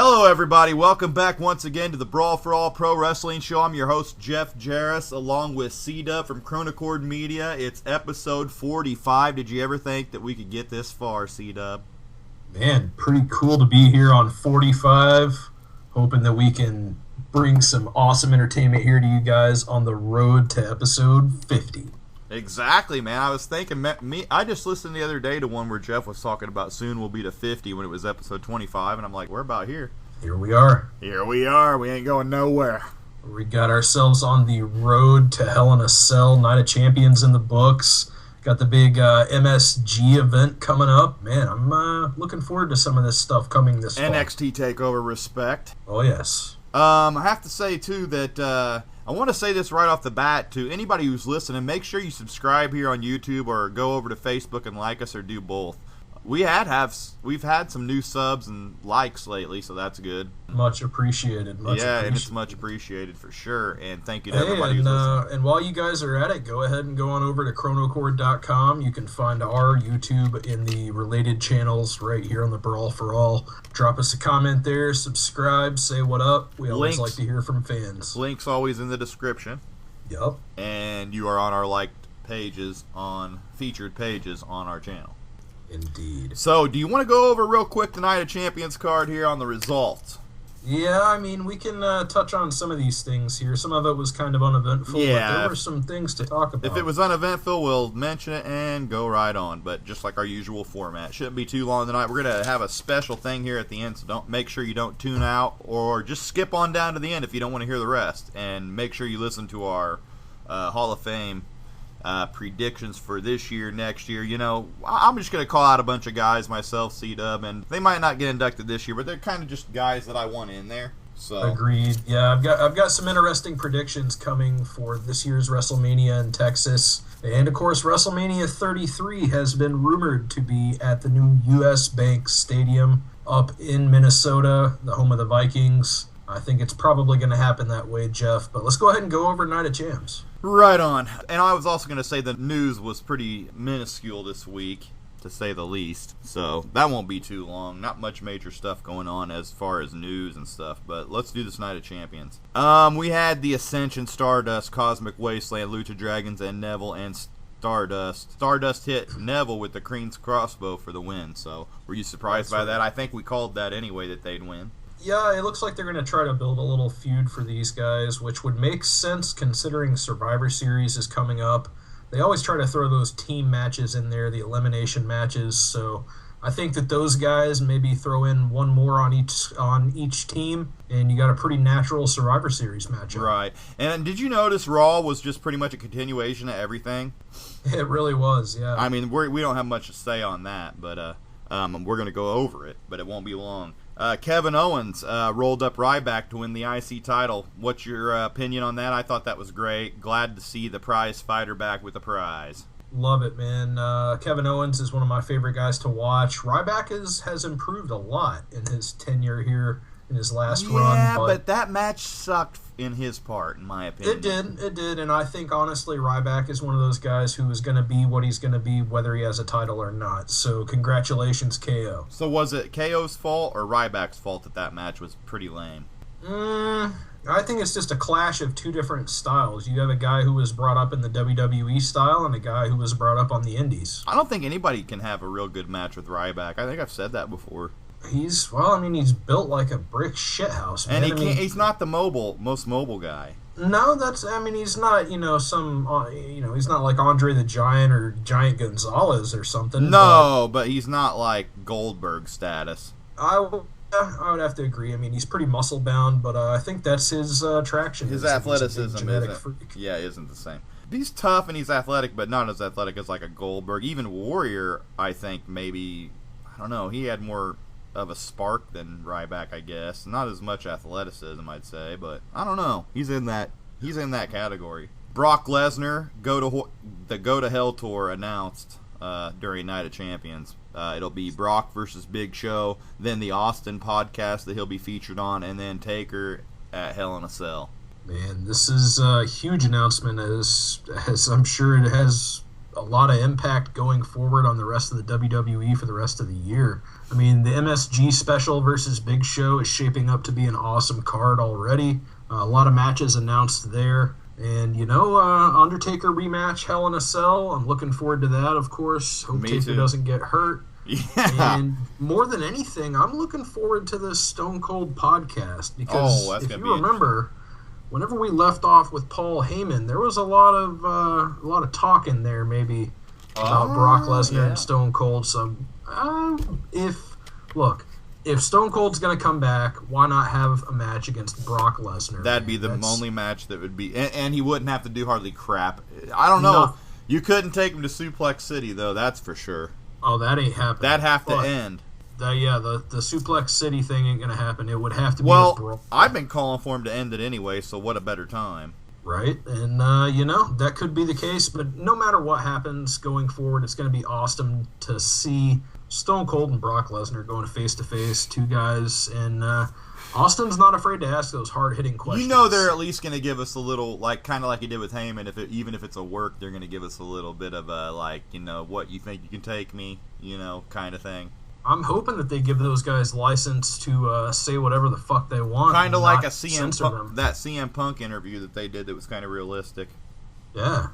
Hello, everybody. Welcome back once again to the Brawl for All Pro Wrestling Show. I'm your host, Jeff Jaros, along with Cdub from Chronochord Media. It's episode 45. Did you ever think that we could get this far, Cdub? Man, pretty cool to be here on 45. Hoping that we can bring some awesome entertainment here to you guys on the road to episode 50. Exactly, man. I was thinking, I just listened the other day to one where Jeff was talking about soon we'll be to 50 when it was episode 25, and I'm like, we're about here. Here we are. Here we are. We ain't going nowhere. We got ourselves on the road to Hell in a Cell, Night of Champions in the books. Got the big MSG event coming up. Man, I'm looking forward to some of this stuff coming this fall. NXT TakeOver respect. Oh, yes. I have to say, too, that I want to say this right off the bat to anybody who's listening. Make sure you subscribe here on YouTube or go over to Facebook and like us or do both. We've had some new subs and likes lately, so that's good. Much appreciated. And it's much appreciated for sure. And thank you to everybody who's listening. And while you guys are at it, go ahead and go on over to chronochord.com. You can find our YouTube in the related channels right here on the Brawl for All. Drop us a comment there, subscribe, say what up. We always like to hear from fans. Links always in the description. Yep. And you are on our featured pages on our channel. Indeed. So, do you want to go over real quick the Night of Champions card here on the results? Yeah, I mean, we can touch on some of these things here. Some of it was kind of uneventful, but there were some things to talk about. If it was uneventful, we'll mention it and go right on, but just like our usual format. Shouldn't be too long tonight. We're going to have a special thing here at the end, so make sure you don't tune out, or just skip on down to the end if you don't want to hear the rest, and make sure you listen to our Hall of Fame predictions for this year, next year. You know, I'm just going to call out a bunch of guys myself, Cdub, and they might not get inducted this year, but they're kind of just guys that I want in there. So agreed. Yeah, I've got some interesting predictions coming for this year's WrestleMania in Texas. And of course, WrestleMania 33 has been rumored to be at the new US Bank Stadium up in Minnesota, the home of the Vikings. I think it's probably going to happen that way, Jeff. But let's go ahead and go over Night of Champs. Right on. And I was also going to say the news was pretty minuscule this week, to say the least. So that won't be too long. Not much major stuff going on as far as news and stuff. But let's do this Night of Champions. We had the Ascension, Stardust, Cosmic Wasteland, Lucha Dragons, and Neville and Stardust. Stardust hit Neville with the Queen's Crossbow for the win. So were you surprised by that? I think we called that anyway, that they'd win. Yeah, it looks like they're going to try to build a little feud for these guys, which would make sense considering Survivor Series is coming up. They always try to throw those team matches in there, the elimination matches, so I think that those guys maybe throw in one more on each team, and you got a pretty natural Survivor Series matchup. Right. And did you notice Raw was just pretty much a continuation of everything? It really was, yeah. I mean, we don't have much to say on that, but we're going to go over it, but it won't be long. Kevin Owens rolled up Ryback to win the IC title. What's your opinion on that? I thought that was great. Glad to see the prize fighter back with the prize. Love it, man. Kevin Owens is one of my favorite guys to watch. Ryback has improved a lot in his tenure here in his last run. Yeah, but that match sucked in his part, in my opinion. It did, and I think, honestly, Ryback is one of those guys who is going to be what he's going to be, whether he has a title or not. So, congratulations, KO. So, was it KO's fault or Ryback's fault that match was pretty lame? I think it's just a clash of two different styles. You have a guy who was brought up in the WWE style and a guy who was brought up on the Indies. I don't think anybody can have a real good match with Ryback. I think I've said that before. He's built like a brick shithouse, man. And he's not the most mobile guy. No, he's not, he's not like Andre the Giant or Giant Gonzalez or something. No, but he's not like Goldberg status. I would have to agree. I mean, he's pretty muscle-bound, but I think that's his attraction. His athleticism isn't the same. He's tough and he's athletic, but not as athletic as like a Goldberg. Even Warrior, I think maybe, I don't know, he had more of a spark than Ryback, I guess. Not as much athleticism, I'd say, but I don't know. He's in that category. Brock Lesnar, the Go to Hell tour announced during Night of Champions. It'll be Brock versus Big Show, then the Austin podcast that he'll be featured on, and then Taker at Hell in a Cell. Man, this is a huge announcement, as I'm sure it has a lot of impact going forward on the rest of the WWE for the rest of the year. I mean, the MSG special versus Big Show is shaping up to be an awesome card already. A lot of matches announced there. And, Undertaker rematch, Hell in a Cell. I'm looking forward to that, of course. Hope Taker doesn't get hurt. Yeah. And more than anything, I'm looking forward to this Stone Cold podcast. Because if you remember, whenever we left off with Paul Heyman, there was a lot of talk in there, maybe, about Brock Lesnar and Stone Cold. So, if Stone Cold's going to come back, why not have a match against Brock Lesnar? That'd be the only match that would be... And he wouldn't have to do hardly crap. I don't know. No. You couldn't take him to Suplex City, though, that's for sure. Oh, that ain't happening. That'd have to end. The Suplex City thing ain't going to happen. It would have to be a Brawl. I've been calling for him to end it anyway, so what a better time. Right, and, that could be the case, but no matter what happens going forward, it's going to be awesome to see Stone Cold and Brock Lesnar going face-to-face, two guys, and Austin's not afraid to ask those hard-hitting questions. They're at least going to give us a little, kind of like he did with Heyman, even if it's a work, they're going to give us a little bit of a, what, you think you can take me, kind of thing. I'm hoping that they give those guys license to say whatever the fuck they want. Kind of like that CM Punk interview that they did that was kind of realistic. Yeah.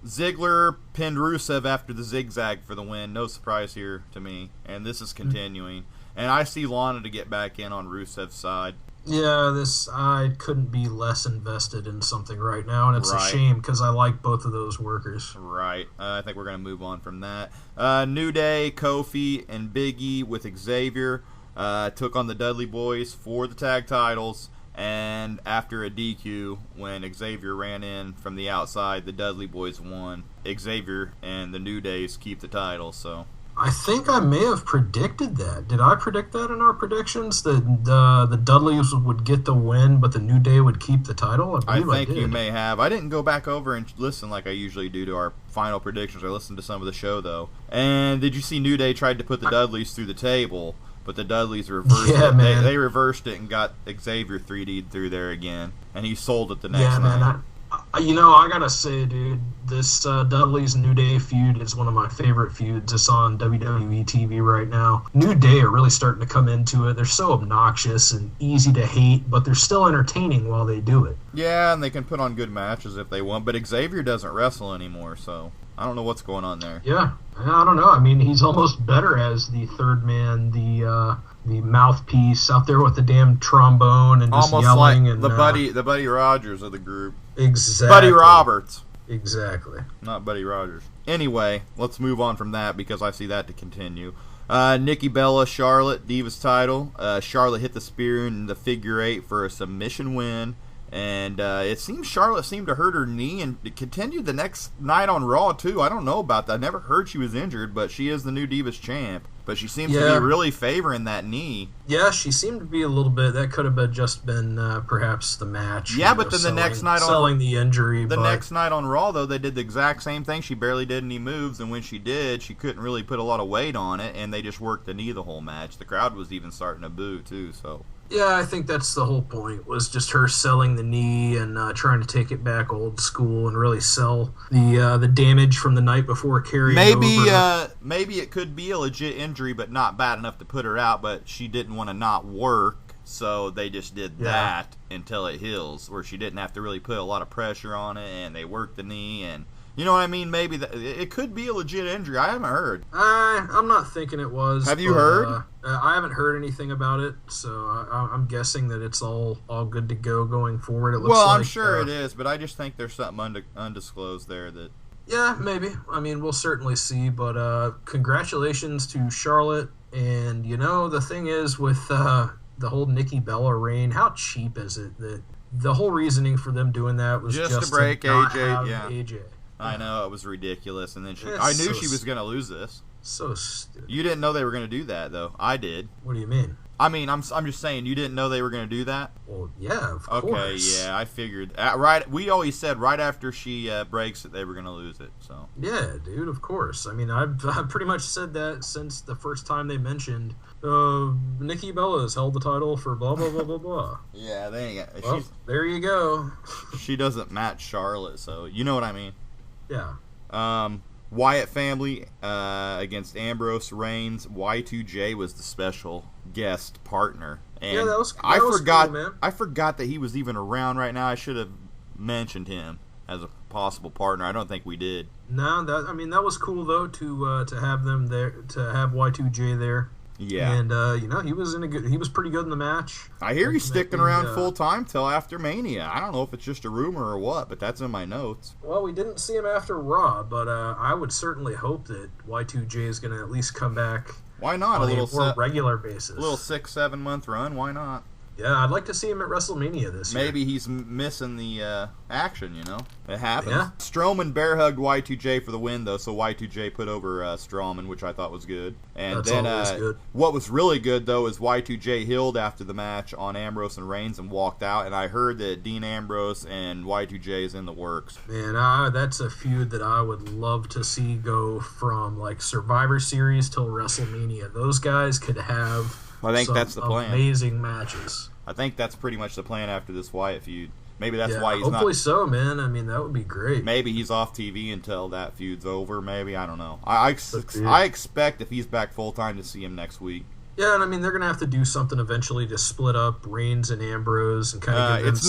Ziggler pinned Rusev after the zigzag for the win. No surprise here to me. And this is continuing. And I see Lana to get back in on Rusev's side. Yeah, I couldn't be less invested in something right now, and it's a shame because I like both of those workers. Right. I think we're going to move on from that. New Day, Kofi, and Big E with Xavier took on the Dudley Boys for the tag titles, and after a DQ, when Xavier ran in from the outside, the Dudley Boys won. Xavier and the New Days keep the title, so... I think I may have predicted that. Did I predict that in our predictions? That the Dudleys would get the win, but the New Day would keep the title? I think you may have. I didn't go back over and listen like I usually do to our final predictions. I listened to some of the show, though. And did you see New Day tried to put the Dudleys through the table, but the Dudleys reversed it. Man. They reversed it and got Xavier 3D'd through there again. And he sold it the next night. Man, I gotta say, dude, this Dudley's New Day feud is one of my favorite feuds. It's on WWE TV right now. New Day are really starting to come into it. They're so obnoxious and easy to hate, but they're still entertaining while they do it. Yeah, and they can put on good matches if they want, but Xavier doesn't wrestle anymore, so I don't know what's going on there. Yeah, I don't know. I mean, he's almost better as the third man, the mouthpiece out there with the damn trombone and just almost yelling. Like and the Buddy Rogers of the group. Exactly. Buddy Roberts. Exactly. Not Buddy Rogers. Anyway, let's move on from that because I see that to continue. Nikki Bella, Charlotte, Divas title. Charlotte hit the spear in the figure 8 for a submission win. And it seems Charlotte seemed to hurt her knee and it continued the next night on Raw, too. I don't know about that. I never heard she was injured, but she is the new Divas champ. But she seems to be really favoring that knee. Yeah, she seemed to be a little bit. That could have just been perhaps the match. Yeah, but then the next night on... selling the injury. Next night on Raw, though, they did the exact same thing. She barely did any moves, and when she did, she couldn't really put a lot of weight on it, and they just worked the knee the whole match. The crowd was even starting to boo, too, so... Yeah, I think that's the whole point, was just her selling the knee and trying to take it back old school and really sell the damage from the night before carrying over. Maybe it could be a legit injury, but not bad enough to put her out, but she didn't want to not work, so they just did that until it heals, where she didn't have to really put a lot of pressure on it, and they worked the knee, and... You know what I mean? Maybe it could be a legit injury. I haven't heard. I'm not thinking it was. Have you heard? I haven't heard anything about it, so I'm guessing that it's all good to go going forward. It looks I'm sure it is, but I just think there's something undisclosed there that... Yeah, maybe. I mean, we'll certainly see, but congratulations to Charlotte. And, the thing is with the whole Nikki Bella reign, how cheap is it that the whole reasoning for them doing that was just to break to not AJ? have Yeah. AJ. I know, it was ridiculous, and then I knew she was going to lose this. So stupid. You didn't know they were going to do that, though. I did. What do you mean? I mean, I'm just saying, you didn't know they were going to do that? Well, yeah, of course. Okay, yeah, I figured. We always said right after she breaks it, they were going to lose it, so. Yeah, dude, of course. I mean, I've pretty much said that since the first time they mentioned Nikki Bella has held the title for blah, blah, blah, blah, blah. Yeah, they ain't well, there you go. She doesn't match Charlotte, so you know what I mean. Yeah. Wyatt family against Ambrose, Reigns. Y2J was the special guest partner. And yeah, that was forgot, cool, man. I forgot that he was even around right now. I should have mentioned him as a possible partner. I don't think we did. No, that was cool though to have them there, to have Y2J there. Yeah, and he was pretty good in the match. I hear he's sticking around full time till after Mania. I don't know if it's just a rumor or what, but that's in my notes. Well, we didn't see him after Raw, but I would certainly hope that Y2J is going to at least come back. Why not? On a more regular basis. A little 6-7 month run. Why not? Yeah, I'd like to see him at WrestleMania this year. Maybe he's missing the action, It happens. Yeah. Strowman bear hugged Y2J for the win, though, so Y2J put over Strowman, which I thought was good. And That's then always good. What was really good, though, is Y2J healed after the match on Ambrose and Reigns and walked out. And I heard that Dean Ambrose and Y2J is in the works. Man, that's a feud that I would love to see go from like Survivor Series till WrestleMania. Those guys could have... I think that's the plan. Amazing matches. I think that's pretty much the plan after this Wyatt feud. Maybe that's why he's hopefully so, man. I mean, that would be great. Maybe he's off TV until that feud's over. Maybe, I don't know. I expect if he's back full time to see him next week. Yeah, and I mean they're gonna have to do something eventually to split up Reigns and Ambrose and kind of give them it's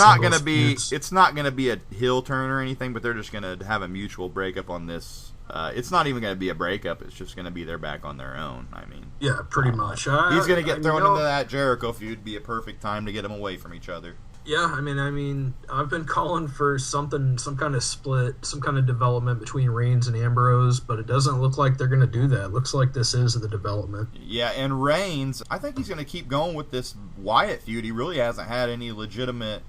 not gonna be a heel turn or anything, but they're just gonna have a mutual breakup on this. It's not even going to be a breakup. It's just going to be they're back on their own. I mean, yeah, pretty much. He's going to get thrown into that Jericho feud. Be a perfect time to get them away from each other. Yeah, I mean, I've been calling for some kind of split, some kind of development between Reigns and Ambrose, but it doesn't look like they're going to do that. It looks like this is the development. Yeah, and Reigns, I think he's going to keep going with this Wyatt feud. He really hasn't had any legitimate,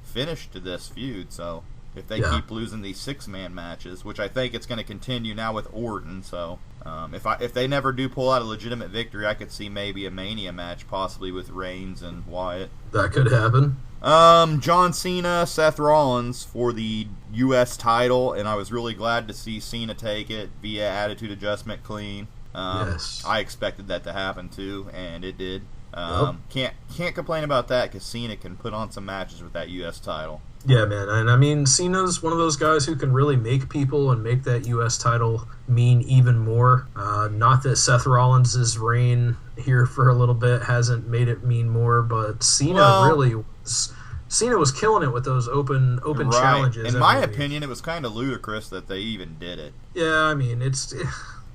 finish to this feud, so. If they keep losing these 6-man matches, which I think it's going to continue now with Orton, so if they never do pull out a legitimate victory, I could see maybe a Mania match possibly with Reigns and Wyatt. That could happen. John Cena, Seth Rollins for the U.S. title, and I was really glad to see Cena take it via attitude adjustment clean. Yes. I expected that to happen too, and it did. Can't complain about that because Cena can put on some matches with that U.S. title. Yeah, man, and I mean, Cena's one of those guys who can really make people and make that U.S. title mean even more. Not that Seth Rollins' reign here for a little bit hasn't made it mean more, but Cena was killing it with those open right. Challenges. In my opinion, it was kind of ludicrous that they even did it. Yeah, I mean, it's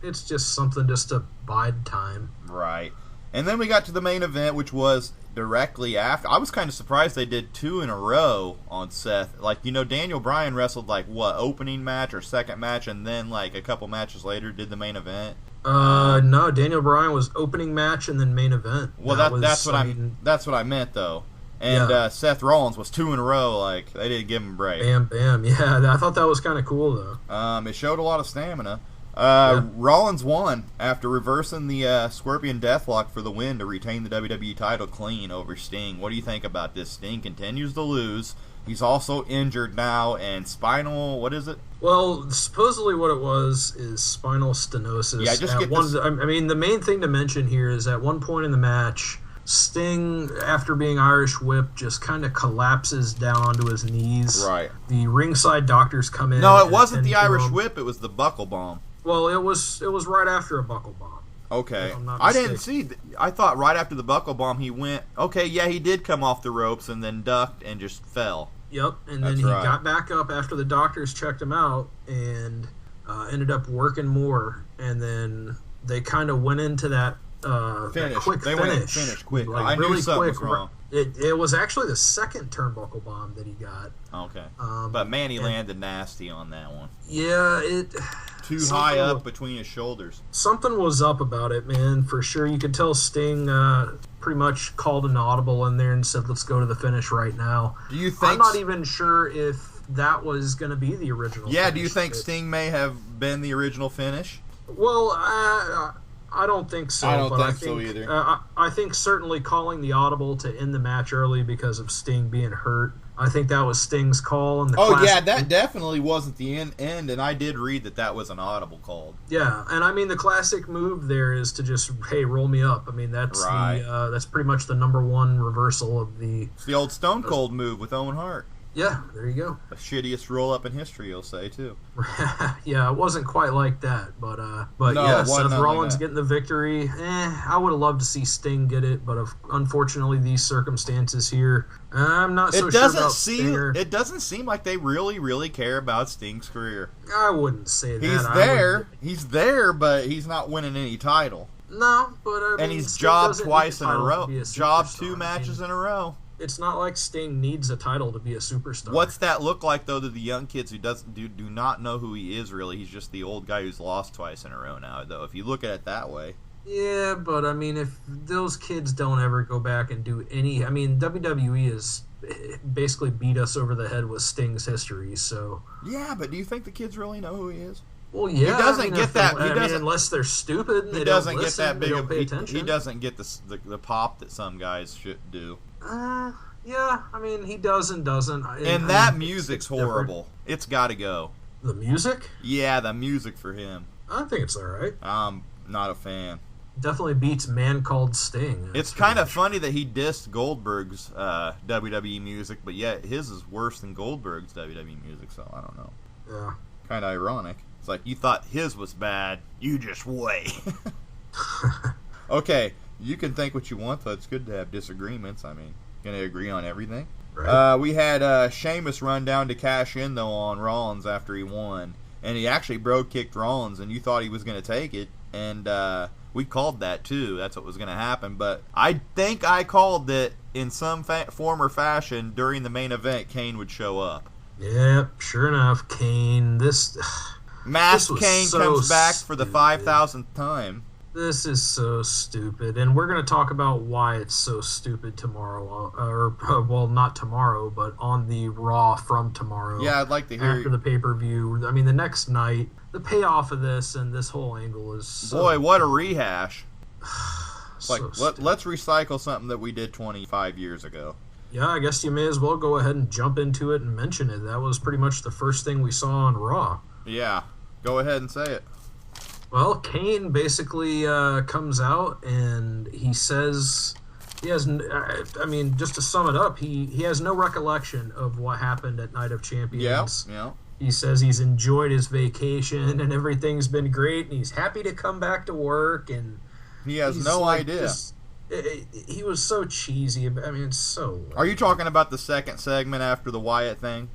just something just to bide time. Right. And then we got to the main event, which was directly after. I was kind of surprised they did 2 in a row on Seth. Like, Daniel Bryan wrestled, opening match or second match, and then, a couple matches later did the main event? No, Daniel Bryan was opening match and then main event. Well, that's what I meant, though. And Seth Rollins was 2 in a row. They didn't give him a break. Bam, bam. Yeah, I thought that was kind of cool, though. It showed a lot of stamina. Rollins won after reversing the Scorpion Deathlock for the win to retain the WWE title clean over Sting. What do you think about this? Sting continues to lose. He's also injured now, and spinal, what is it? Well, supposedly what it was is spinal stenosis. Yeah, just I mean, the main thing to mention here is at one point in the match, Sting, after being Irish whipped, just kind of collapses down onto his knees. Right. The ringside doctors come in. No, it wasn't the Irish whip. It was the buckle bomb. Well, it was right after a buckle bomb. Okay. I didn't see. I thought right after the buckle bomb he went. Okay, yeah, he did come off the ropes and then ducked and just fell. Yep, and then he got back up after the doctors checked him out and ended up working more. And then they kind of went into that finish. Quick they finish. Went finish quick. I really knew something quick. was wrong. It was actually the second turnbuckle bomb that he got. Okay. But man, he landed nasty on that one. Yeah, too high up between his shoulders. Something was up about it, man, for sure. You could tell Sting pretty much called an audible in there and said, let's go to the finish right now. Do you think... I'm not even sure if that was going to be the original finish. Do you think Sting may have been the original finish? Well, I don't think so. I don't think so either. I think certainly calling the audible to end the match early because of Sting being hurt, I think that was Sting's call. And that definitely wasn't the end, and I did read that was an audible call. Yeah, and I mean the classic move there is to just, hey, roll me up. I mean that's that's pretty much the number one reversal of the... It's the old Stone Cold move with Owen Hart. Yeah, there you go. The shittiest roll-up in history, you'll say, too. Yeah, it wasn't quite like that, but No, yeah, it wasn't Seth Rollins like that. getting the victory. I would have loved to see Sting get it, but unfortunately, these circumstances here, I'm not so sure about Stinger. It doesn't seem like they really care about Sting's career. I wouldn't say that. He's there, but he's not winning any title. No, but and he's Sting jobbed doesn't twice need in a a title row. to be a Jobbed superstar. 2 matches in a row. It's not like Sting needs a title to be a superstar. What's that look like, though, to the young kids who do not know who he is, really? He's just the old guy who's lost twice in a row now, though, if you look at it that way. Yeah, but, I mean, if those kids don't ever go back and do any... I mean, WWE has basically beat us over the head with Sting's history, so... Yeah, but do you think the kids really know who he is? Well, yeah. He doesn't get that... unless they're stupid and he they doesn't don't get listen, that big they don't of... pay attention. He doesn't get the pop that some guys should do. Yeah, I mean, he does and doesn't. And that music's horrible. It's got to go. The music? Yeah, the music for him. I think it's all right. I'm not a fan. Definitely beats Man Called Sting. It's kind of funny that he dissed Goldberg's WWE music, but yet his is worse than Goldberg's WWE music, so I don't know. Yeah. Kind of ironic. It's like, you thought his was bad, you just wait. Okay, you can think what you want, though. It's good to have disagreements. I mean, gonna agree on everything. Right. We had Sheamus run down to cash in, though, on Rollins after he won. And he actually bro-kicked Rollins, and you thought he was going to take it. And we called that, too. That's what was going to happen. But I think I called that in some form or fashion during the main event, Kane would show up. Yep, sure enough, Kane. Masked Kane comes back for the 5,000th time. This is so stupid, and we're going to talk about why it's so stupid tomorrow, well, not tomorrow, but on the Raw from tomorrow. Yeah, I'd like to hear after the pay-per-view. I mean, the next night, the payoff of this and this whole angle is so boy, what a rehash! so let's recycle something that we did 25 years ago. Yeah, I guess you may as well go ahead and jump into it and mention it. That was pretty much the first thing we saw on Raw. Yeah, go ahead and say it. Well, Kane basically comes out and he says he has. I mean, just to sum it up, he has no recollection of what happened at Night of Champions. Yeah. He says he's enjoyed his vacation and everything's been great, and he's happy to come back to work. And he has no idea. He was so cheesy. I mean, it's so. Are you talking about the second segment after the Wyatt thing?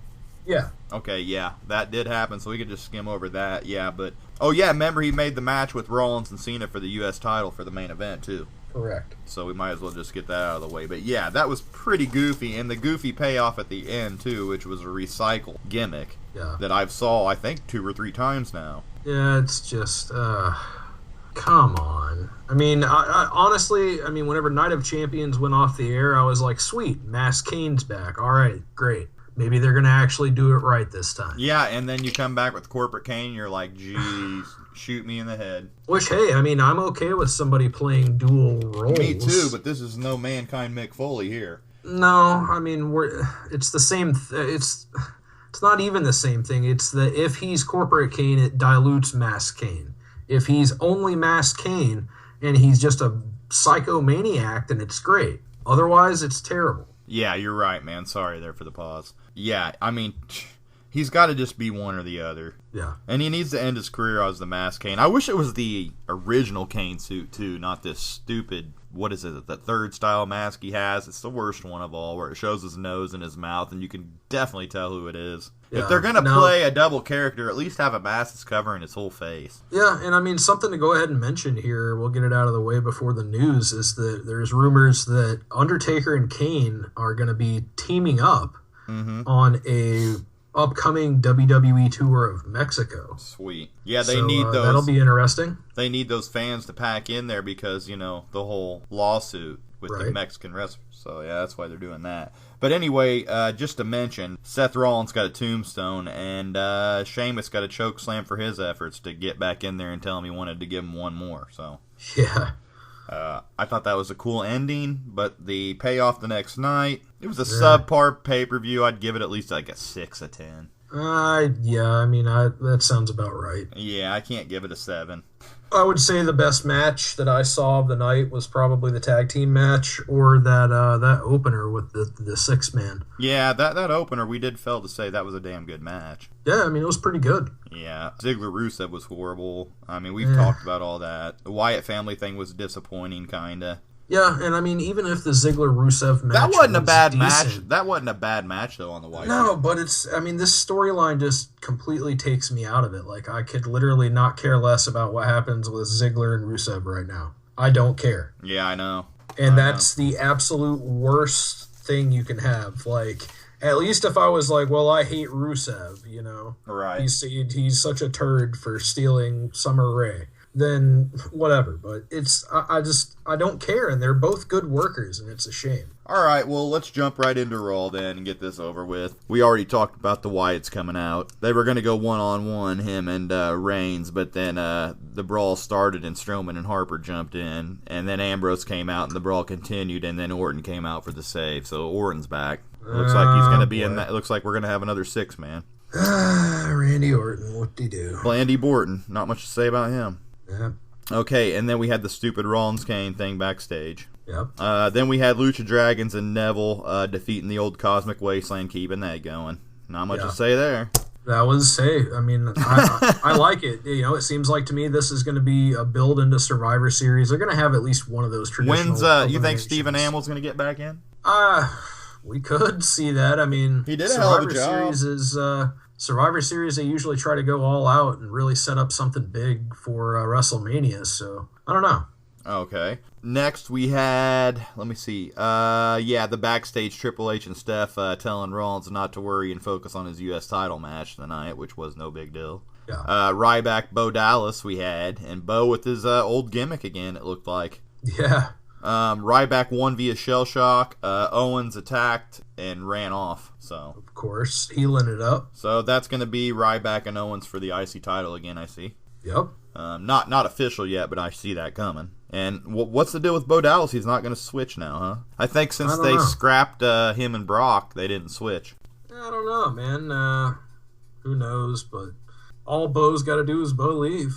Yeah. Okay, yeah, that did happen, so we could just skim over that. Yeah, but oh yeah, remember he made the match with Rollins and Cena for the U.S. title for the main event too. Correct. So we might as well just get that out of the way. But yeah, that was pretty goofy, and the goofy payoff at the end too, which was a recycled gimmick that I've saw I think 2 or 3 times now. Yeah, it's just come on. I mean, I honestly, I mean, whenever Night of Champions went off the air, I was like, sweet, Mass Kane's back. All right, great. Maybe they're going to actually do it right this time. Yeah, and then you come back with Corporate Kane, and you're like, geez, shoot me in the head. Which, hey, I mean, I'm okay with somebody playing dual roles. Me too, but this is no Mankind Mick Foley here. No, I mean, it's the same. It's not even the same thing. It's that if he's Corporate Kane, it dilutes Mass Kane. If he's only Mass Kane and he's just a psychomaniac, then it's great. Otherwise, it's terrible. Yeah, you're right, man. Sorry there for the pause. Yeah, I mean, he's got to just be one or the other. Yeah. And he needs to end his career as the Masked Kane. I wish it was the original Kane suit, too, not this stupid, what is it, the third style mask he has. It's the worst one of all, where it shows his nose and his mouth, and you can definitely tell who it is. Yeah. If they're going to play a double character, at least have a mask that's covering his whole face. Yeah, and I mean, something to go ahead and mention here, we'll get it out of the way before the news, is that there's rumors that Undertaker and Kane are going to be teaming up on a upcoming WWE tour of Mexico. Sweet. Yeah, they need those. That'll be interesting. They need those fans to pack in there because, you know, the whole lawsuit with the Mexican wrestlers. So, yeah, that's why they're doing that. But anyway, just to mention, Seth Rollins got a tombstone, and Sheamus got a choke slam for his efforts to get back in there and tell him he wanted to give him one more. So, yeah. I thought that was a cool ending, but the payoff the next night, it was a subpar pay-per-view. I'd give it at least like a 6 out of 10. Yeah, I mean, that sounds about right. Yeah, I can't give it a 7. I would say the best match that I saw of the night was probably the tag team match, or that opener with the 6-man. Yeah, that opener, we did fail to say that was a damn good match. Yeah, I mean, it was pretty good. Yeah, Ziggler-Rusev was horrible. I mean, we've talked about all that. The Wyatt family thing was disappointing, kind of. Yeah, and I mean, even if the Ziggler-Rusev match that wasn't a bad decent, match. That wasn't a bad match though on the Wyatt. No, but this storyline just completely takes me out of it. Like, I could literally not care less about what happens with Ziggler and Rusev right now. I don't care. Yeah, I know. And that's the absolute worst thing you can have. Like, at least if I was like, well, I hate Rusev, you know, right? He's such a turd for stealing Summer Rae. Then whatever, but I don't care, and they're both good workers, and it's a shame. All right, well, let's jump right into Raw then and get this over with. We already talked about the Wyatts coming out. They were going to go one-on-one, him and Reigns, but then the Brawl started and Strowman and Harper jumped in, and then Ambrose came out and the Brawl continued, and then Orton came out for the save, so Orton's back. Looks like he's going to be in that. Looks like we're going to have another 6-man. Randy Orton, what'd he do? Andy Borton, not much to say about him. Yeah. Okay, and then we had the stupid Rollins-Kane thing backstage. Yep. Then we had Lucha Dragons and Neville defeating the old Cosmic Wasteland, keeping that going. Not much to say there. That was I mean, I like it. You know, it seems like to me this is going to be a build into Survivor Series. They're going to have at least one of those traditional. When's you think Stephen Amell's going to get back in? We could see that. I mean, he did a hell of a job. Survivor Series, they usually try to go all out and really set up something big for WrestleMania, so I don't know. Okay. Next we had, let me see, the backstage Triple H and Steph telling Rollins not to worry and focus on his U.S. title match tonight, which was no big deal. Yeah. Ryback, Bo Dallas we had, and Bo with his old gimmick again, it looked like. Yeah. Ryback won via shell shock. Owens attacked and ran off. So of course, healing it up. So that's going to be Ryback and Owens for the IC title again. I see. Yep. Not official yet, but I see that coming. And what's the deal with Bo Dallas? He's not going to switch now, huh? I think since they scrapped him and Brock, they didn't switch. I don't know, man. Who knows? But all Bo's got to do is Bo leave.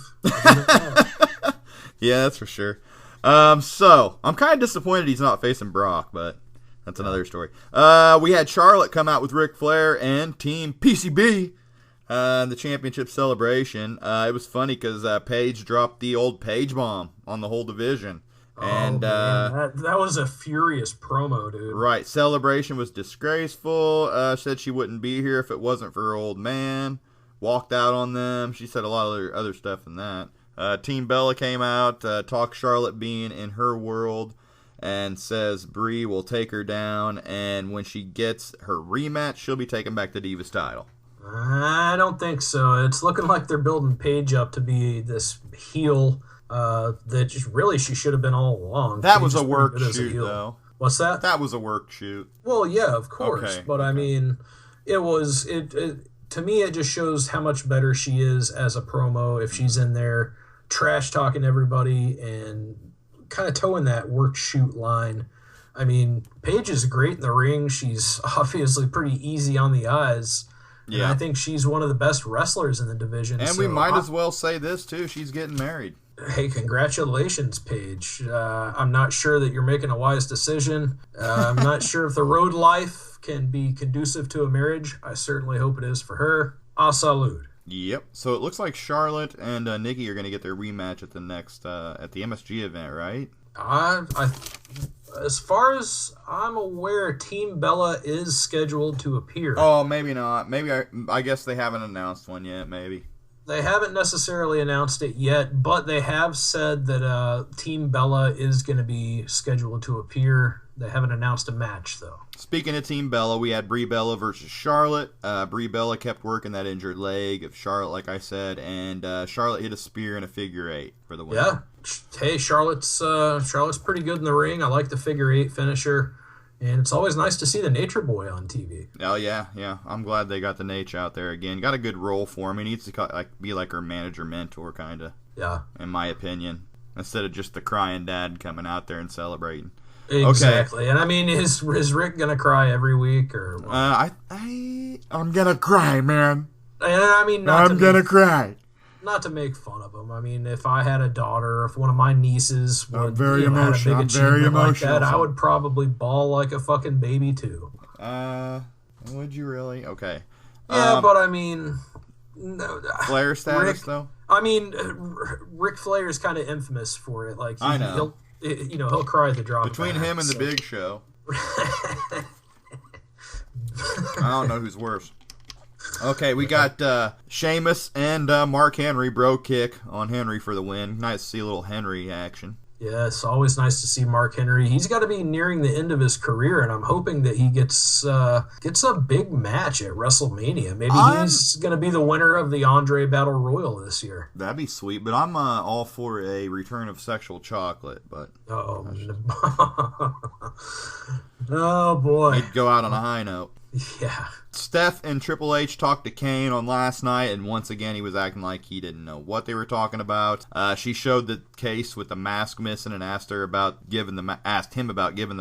Yeah, that's for sure. So I'm kind of disappointed he's not facing Brock, but that's another story. We had Charlotte come out with Ric Flair and Team PCB in the championship celebration. It was funny because Paige dropped the old Paige bomb on the whole division. And that was a furious promo, dude. Right. Celebration was disgraceful. Said she wouldn't be here if it wasn't for her old man. Walked out on them. She said a lot of other stuff than that. Team Bella came out, talked Charlotte being in her world, and says Brie will take her down, and when she gets her rematch, she'll be taken back the Divas title. I don't think so. It's looking like they're building Paige up to be this heel that just really she should have been all along. That was a work shoot, though. What's that? That was a work shoot. Well, yeah, of course. Okay. But, I mean, to me, it just shows how much better she is as a promo if she's in there trash talking everybody and kind of towing that work shoot line. I mean, Paige is great in the ring. She's obviously pretty easy on the eyes. Yeah. And I think she's one of the best wrestlers in the division. And we might as well say this, too. She's getting married. Hey, congratulations, Paige. I'm not sure that you're making a wise decision. I'm not sure if the road life can be conducive to a marriage. I certainly hope it is for her. A salud. Yep. So it looks like Charlotte and Nikki are going to get their rematch at the next at the MSG event, right? As far as I'm aware, Team Bella is scheduled to appear. Oh, maybe not. Maybe I guess they haven't announced one yet. Maybe they haven't necessarily announced it yet, but they have said that Team Bella is going to be scheduled to appear. They haven't announced a match, though. Speaking of Team Bella, we had Brie Bella versus Charlotte. Brie Bella kept working that injured leg of Charlotte, like I said, and Charlotte hit a spear in a figure 8 for the win. Yeah. Hey, Charlotte's pretty good in the ring. I like the figure 8 finisher, and it's always nice to see the Nature Boy on TV. Oh, yeah. I'm glad they got the Nature out there again. Got a good role for him. He needs to be like her manager, mentor, kind of. Yeah. In my opinion. Instead of just the crying dad coming out there and celebrating. Exactly. Okay. And I mean, is Rick gonna cry every week or what? I'm gonna cry, man. And I mean, I'm gonna cry. Not to make fun of him. I mean, if I had a daughter, or if one of my nieces would, had a big achievement like that, I would probably bawl like a fucking baby too. Would you really? Okay. Yeah, but I mean, no, Flair status though. I mean, Ric Flair is kind of infamous for it. Like, I know. He'll cry at the drop. Between him and the Big Show. I don't know who's worse. Okay, we got Sheamus and Mark Henry, bro kick on Henry for the win. Nice to see a little Henry action. Yeah, it's always nice to see Mark Henry. He's got to be nearing the end of his career, and I'm hoping that he gets a big match at WrestleMania. Maybe he's going to be the winner of the Andre Battle Royal this year. That'd be sweet, but I'm all for a return of sexual chocolate. But oh boy, he'd go out on a high note. Yeah. Steph and Triple H talked to Kane on last night, and once again he was acting like he didn't know what they were talking about. She showed the case with the mask missing and asked him about giving the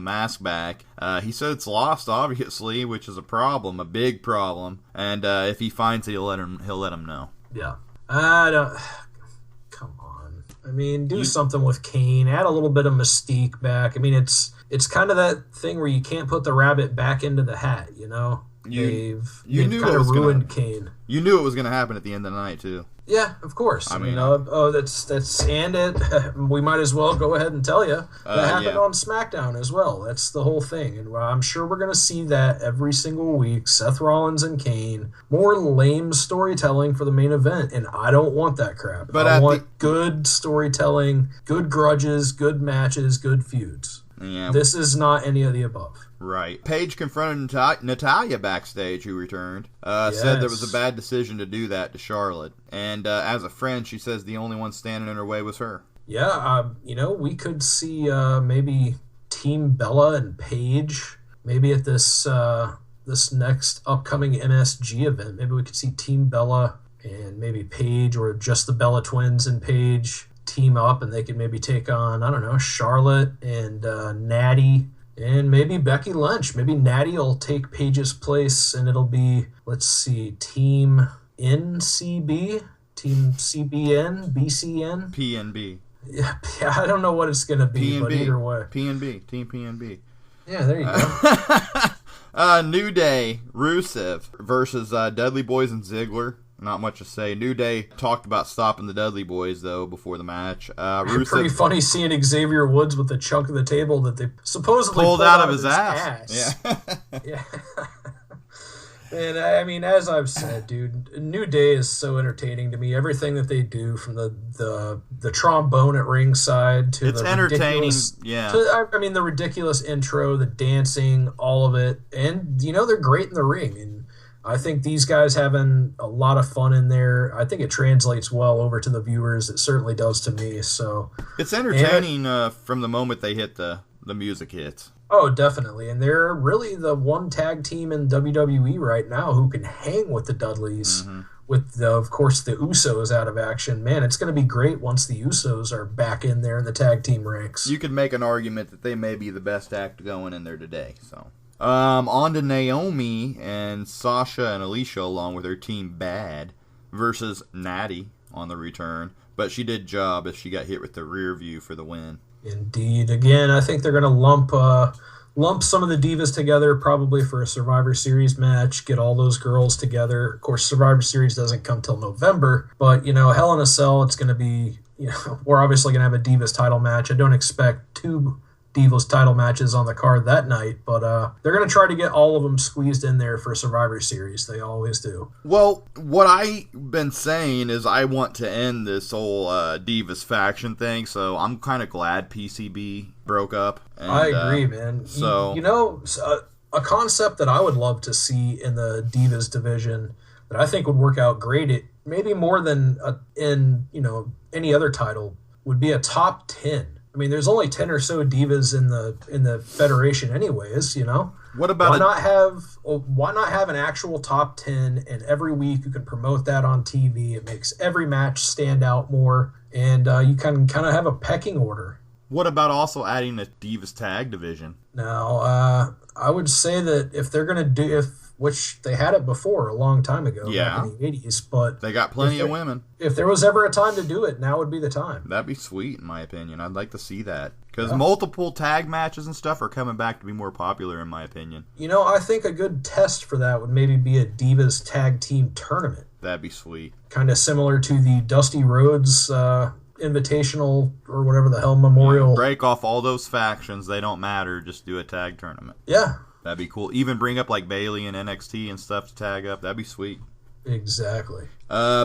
mask back. He said it's lost, obviously, which is a problem, a big problem. And if he finds it, he'll let him know. Yeah. Come on. I mean, do something with Kane. Add a little bit of mystique back. I mean, it's kind of that thing where you can't put the rabbit back into the hat, you know? They've kind of ruined Kane. You knew it was going to happen at the end of the night, too. Yeah, of course. I mean, we might as well go ahead and tell you that happened on SmackDown as well. That's the whole thing, and I'm sure we're going to see that every single week. Seth Rollins and Kane, more lame storytelling for the main event, and I don't want that crap. But I want good storytelling, good grudges, good matches, good feuds. Yeah. This is not any of the above. Right. Paige confronted Natalya backstage, who returned. Said there was a bad decision to do that to Charlotte. And as a friend, she says the only one standing in her way was her. Yeah, we could see maybe Team Bella and Paige. Maybe at this next upcoming MSG event, maybe we could see Team Bella and maybe Paige, or just the Bella Twins and Paige team up, and they could maybe take on, I don't know, Charlotte and Natty. And maybe Becky Lynch. Maybe Natty will take Paige's place, and it'll be, let's see, Team NCB? Team CBN? BCN? PNB. Yeah, I don't know what it's going to be, but either way. PNB. Team PNB. Yeah, there you go. New Day, Rusev versus Dudley Boys and Ziggler. Not much to say. New Day talked about stopping the Dudley Boys, though, before the match. Rusev, pretty funny seeing Xavier Woods with the chunk of the table that they supposedly pulled out of his ass. Yeah. Yeah. And I mean, as I've said, dude, New Day is so entertaining to me. Everything that they do, from the trombone at ringside to it's the entertaining. Yeah. I mean, the ridiculous intro, the dancing, all of it, and they're great in the ring. And I think these guys having a lot of fun in there. I think it translates well over to the viewers. It certainly does to me. So it's entertaining from the moment they hit the music hits. Oh, definitely. And they're really the one tag team in WWE right now who can hang with the Dudleys. Mm-hmm. With, of course, the Usos out of action. Man, it's going to be great once the Usos are back in there in the tag team ranks. You could make an argument that they may be the best act going in there today. So, on to Naomi and Sasha and Alicia along with her team Bad versus Natty on the return. But she did job as she got hit with the rear view for the win. Indeed. Again, I think they're going to lump some of the divas together probably for a Survivor Series match, get all those girls together. Of course, Survivor Series doesn't come till November, but, Hell in a Cell, it's going to be, we're obviously going to have a Divas title match. I don't expect two Divas title matches on the card that night, but they're going to try to get all of them squeezed in there for Survivor Series. They always do. Well, what I've been saying is I want to end this whole Divas faction thing, so I'm kind of glad PCB broke up. And, I agree, man. So a concept that I would love to see in the Divas division that I think would work out great, maybe more than in any other title, would be a top 10. I mean, there's only 10 or so divas in the federation, anyways. What about why not have an actual top 10, and every week you can promote that on TV? It makes every match stand out more, and you can kind of have a pecking order. What about also adding a Divas tag division? Now, I would say that if which they had it before a long time ago, Yeah. back in the 80s. But They got plenty of women. If there was ever a time to do it, now would be the time. That'd be sweet, in my opinion. I'd like to see that. Because multiple tag matches and stuff are coming back to be more popular, in my opinion. You know, I think a good test for that would maybe be a Divas Tag Team Tournament. That'd be sweet. Kind of similar to the Dusty Rhodes Invitational or whatever the hell memorial. Yeah, break off all those factions. They don't matter. Just do a tag tournament. Yeah. That'd be cool. Even bring up like Bayley and NXT and stuff to tag up. That'd be sweet. Exactly.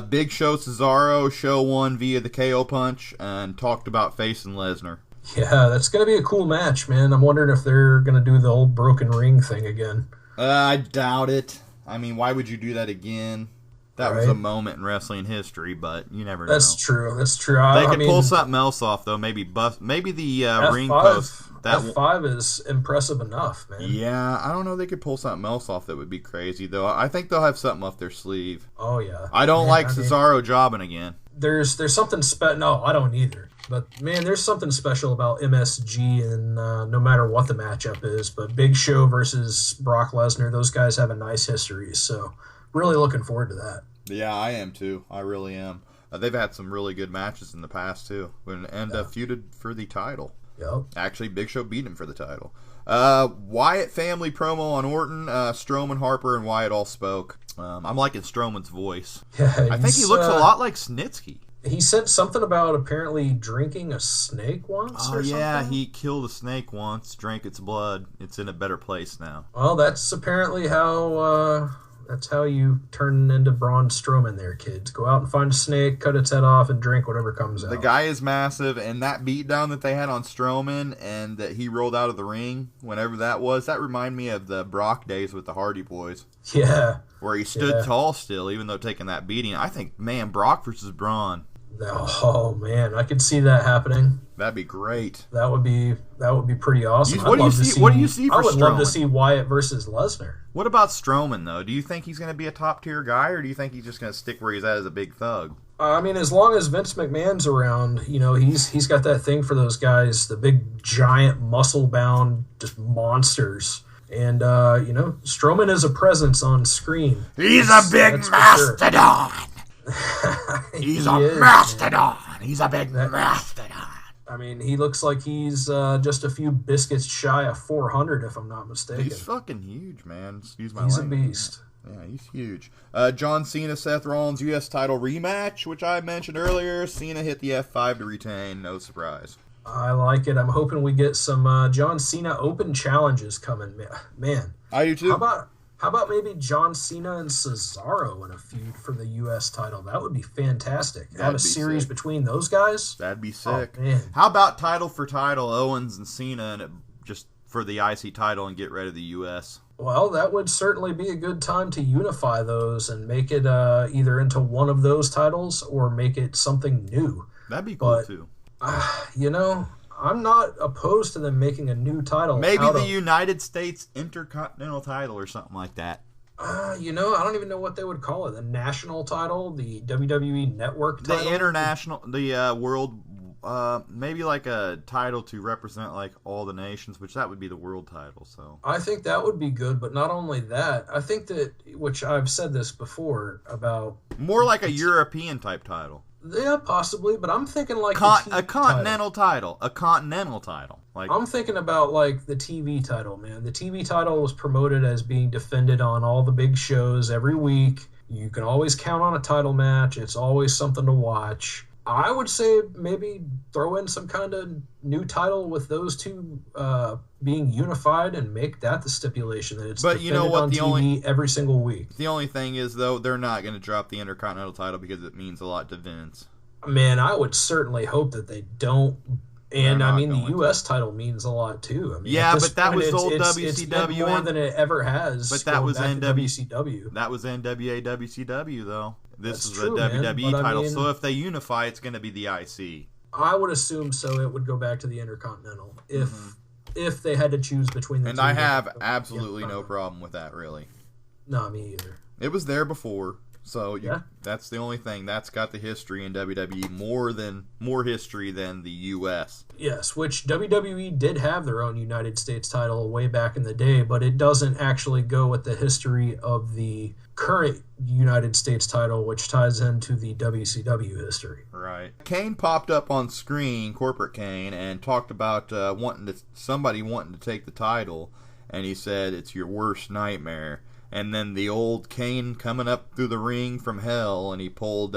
Big Show Cesaro, show won via the KO punch and talked about facing Lesnar. Yeah, that's going to be a cool match, man. I'm wondering if they're going to do the old broken ring thing again. I doubt it. I mean, why would you do that again? That was a moment in wrestling history, but you never know. That's true. That's true. They could pull something else off, though. Maybe the ring post. F5 is impressive enough, man. Yeah, I don't know. They could pull something else off that would be crazy, though. I think they'll have something up their sleeve. Oh, yeah. I don't like Cesaro jobbing again. There's something special. No, I don't either. But, man, there's something special about MSG, and no matter what the matchup is. But Big Show versus Brock Lesnar, those guys have a nice history. So, really looking forward to that. Yeah, I am, too. I really am. They've had some really good matches in the past, too. And feuded for the title. Yep. Actually, Big Show beat him for the title. Wyatt family promo on Orton. Strowman, Harper, and Wyatt all spoke. I'm liking Strowman's voice. Yeah, I think he looks a lot like Snitsky. He said something about apparently drinking a snake once or something. Yeah, he killed a snake once, drank its blood. It's in a better place now. Well, that's apparently how... That's how you turn into Braun Strowman there, kids. Go out and find a snake, cut its head off, and drink whatever comes out. The guy is massive, and that beatdown that they had on Strowman and that he rolled out of the ring, whenever that was, that reminded me of the Brock days with the Hardy Boys. Yeah. Where he stood tall still, even though taking that beating. I think, man, Brock versus Braun. Oh, man, I could see that happening. That'd be great. That would be pretty awesome. What do you see for Strowman? I would love to see Wyatt versus Lesnar. What about Strowman, though? Do you think he's going to be a top-tier guy, or do you think he's just going to stick where he's at as a big thug? I mean, as long as Vince McMahon's around, you know, he's got that thing for those guys, the big, giant, muscle-bound, just monsters. And, you know, Strowman is a presence on screen. He's a big mastodon! He's a mastodon! He's a big mastodon! I mean, he looks like he's just a few biscuits shy of 400, if I'm not mistaken. He's fucking huge, man. Excuse my language. He's a beast. Yeah, he's huge. John Cena, Seth Rollins U.S. title rematch, which I mentioned earlier. Cena hit the F5 to retain. No surprise. I like it. I'm hoping we get some John Cena Open challenges coming. Man. I do too. How about maybe John Cena and Cesaro in a feud for the U.S. title? That would be fantastic. Have a series between those guys. That'd be sick. Oh, man. How about title for title, Owens and Cena, and just for the IC title and get rid of the U.S.? Well, that would certainly be a good time to unify those and make it either into one of those titles or make it something new. That'd be cool, too. You know, I'm not opposed to them making a new title. Maybe the United States Intercontinental title or something like that. You know, I don't even know what they would call it. The national title, the WWE Network title? The international, the world, maybe like a title to represent like all the nations, which that would be the world title. So I think that would be good, but not only that, I think that, which I've said this before about... More like a European type title. Yeah, possibly, but I'm thinking like a continental title. A continental title. Like I'm thinking about like the TV title, man. The TV title was promoted as being defended on all the big shows every week. You can always count on a title match. It's always something to watch. I would say maybe throw in some kind of new title with those two being unified and make that the stipulation that it's defended on TV every single week. The only thing is, though, they're not going to drop the Intercontinental title because it means a lot to Vince. Man, I would certainly hope that they don't. And, I mean, the U.S. title means a lot, too. I mean, yeah, but that was old WCW. It's more than it ever has. But that was WCW. That was NWA WCW, though. This is true, a WWE title. I mean, so if they unify, it's going to be the IC. I would assume so. It would go back to the Intercontinental if they had to choose between the two. And I have absolutely no problem with that, really. No, me either. It was there before, So that's the only thing. That's got the history in WWE, more history than the U.S. Yes, which WWE did have their own United States title way back in the day, but it doesn't actually go with the history of the current United States title, which ties into the WCW history. Right. Kane popped up on screen, Corporate Kane, and talked about somebody wanting to take the title, and he said, "It's your worst nightmare." And then the old Kane coming up through the ring from hell, and he pulled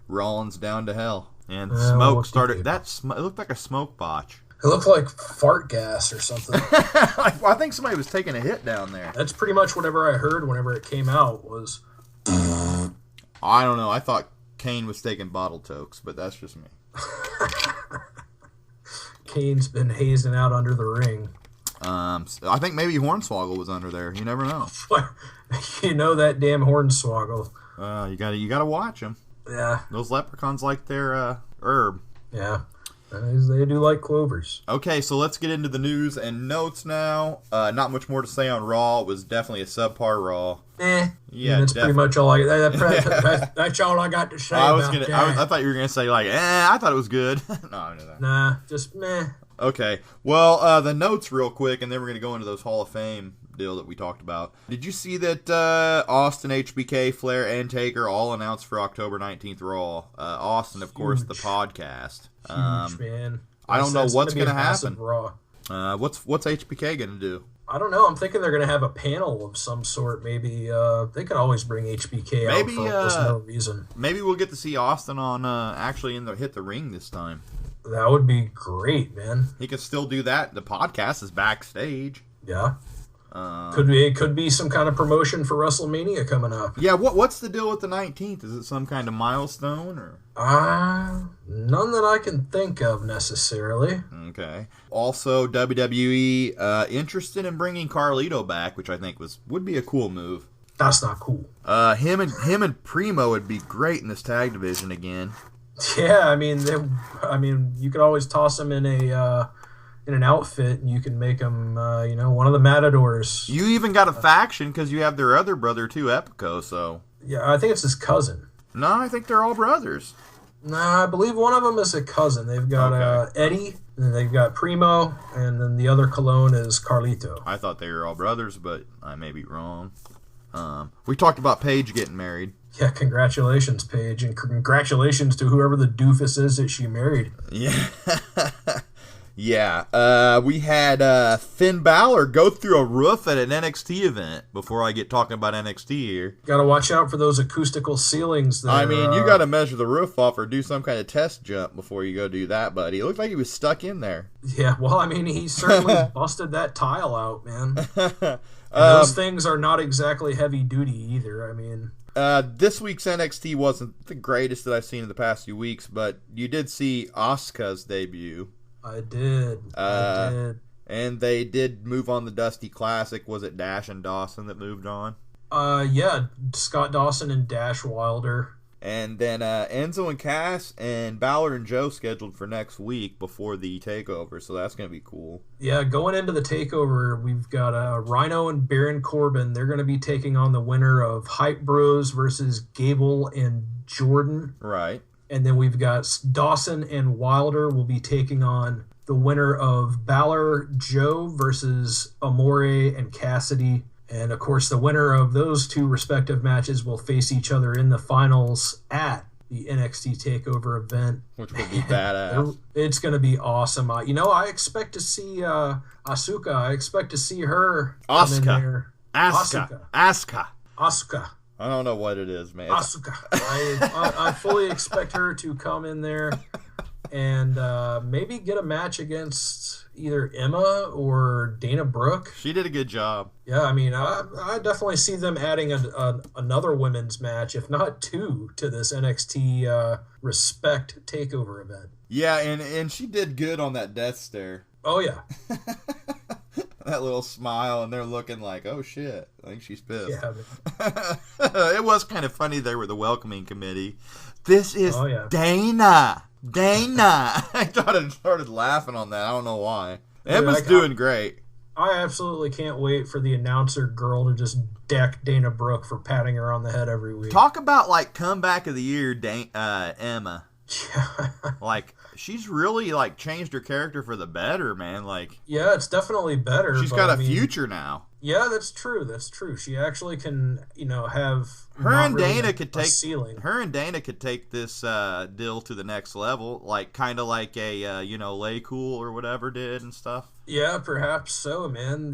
Rollins down to hell. And smoke started. It looked like a smoke botch. It looked like fart gas or something. I think somebody was taking a hit down there. That's pretty much whatever I heard whenever it came out was... I don't know. I thought Kane was taking bottle tokes, but that's just me. Kane's been hazing out under the ring. I think maybe Hornswoggle was under there. You never know. You know that damn Hornswoggle. You gotta watch them. Yeah. Those leprechauns like their herb. Yeah. They do like clovers. Okay, so let's get into the news and notes now. Not much more to say on Raw. It was definitely a subpar Raw. Yeah, that's pretty much all that's all I got to say. I thought you were gonna say I thought it was good. No, nah, just meh. Okay, well, the notes real quick, and then we're going to go into those Hall of Fame deal that we talked about. Did you see that Austin, HBK, Flair, and Taker all announced for October 19th Raw? Austin, of course, the podcast. Huge, man. I don't know what's going to happen. Raw. What's HBK going to do? I don't know. I'm thinking they're going to have a panel of some sort. Maybe they could always bring HBK out for almost no reason. Maybe we'll get to see Austin on actually hit the ring this time. That would be great, man. He could still do that. The podcast is backstage. Yeah. Could be some kind of promotion for WrestleMania coming up. Yeah, what's the deal with the 19th? Is it some kind of milestone or? None that I can think of necessarily. Okay. Also, WWE interested in bringing Carlito back, which I think would be a cool move. That's not cool. Him and Primo would be great in this tag division again. Yeah, I mean, you could always toss them in an outfit, and you can make them, one of the Matadors. You even got a faction because you have their other brother too, Epico. So yeah, I think it's his cousin. No, I think they're all brothers. Nah, I believe one of them is a cousin. They've got Eddie, and they've got Primo, and then the other Cologne is Carlito. I thought they were all brothers, but I may be wrong. We talked about Paige getting married. Yeah, congratulations, Paige, and congratulations to whoever the doofus is that she married. Yeah. Yeah. We had Finn Balor go through a roof at an NXT event before I get talking about NXT here. Got to watch out for those acoustical ceilings. You got to measure the roof off or do some kind of test jump before you go do that, buddy. It looked like he was stuck in there. Yeah, well, he certainly busted that tile out, man. Those things are not exactly heavy duty either. This week's NXT wasn't the greatest that I've seen in the past few weeks, but you did see Asuka's debut. I did. And they did move on the Dusty Classic. Was it Dash and Dawson that moved on? Yeah, Scott Dawson and Dash Wilder. And then Enzo and Cass and Balor and Joe scheduled for next week before the TakeOver, so that's going to be cool. Yeah, going into the TakeOver, we've got Rhino and Baron Corbin. They're going to be taking on the winner of Hype Bros versus Gable and Jordan. Right. And then we've got Dawson and Wilder will be taking on the winner of Balor, Joe versus Amore and Cassidy. And, of course, the winner of those two respective matches will face each other in the finals at the NXT TakeOver event. Which would be badass. It's going to be awesome. I expect to see Asuka. I expect to see her come in there. Asuka. I don't know what it is, man. Asuka. I fully expect her to come in there and maybe get a match against either Emma or Dana Brooke. She did a good job. Yeah, I definitely see them adding another women's match, if not two, to this NXT Respect TakeOver event. Yeah, and she did good on that death stare. Oh, yeah. That little smile, and they're looking like, oh, shit. I think she's pissed. Yeah. It was kind of funny they were the welcoming committee. This is Dana. I started laughing on that. I don't know why. Emma's doing great. I absolutely can't wait for the announcer girl to just deck Dana Brooke for patting her on the head every week. Talk about, like, comeback of the year, Emma. Like, she's really, like, changed her character for the better, man. Like, yeah, it's definitely better. She's got a future now. Yeah, that's true. That's true. She actually can, have her and Dana could take ceiling. Her and Dana could take this deal to the next level, like kind of like a Lay Cool or whatever did and stuff. Yeah, perhaps so, man.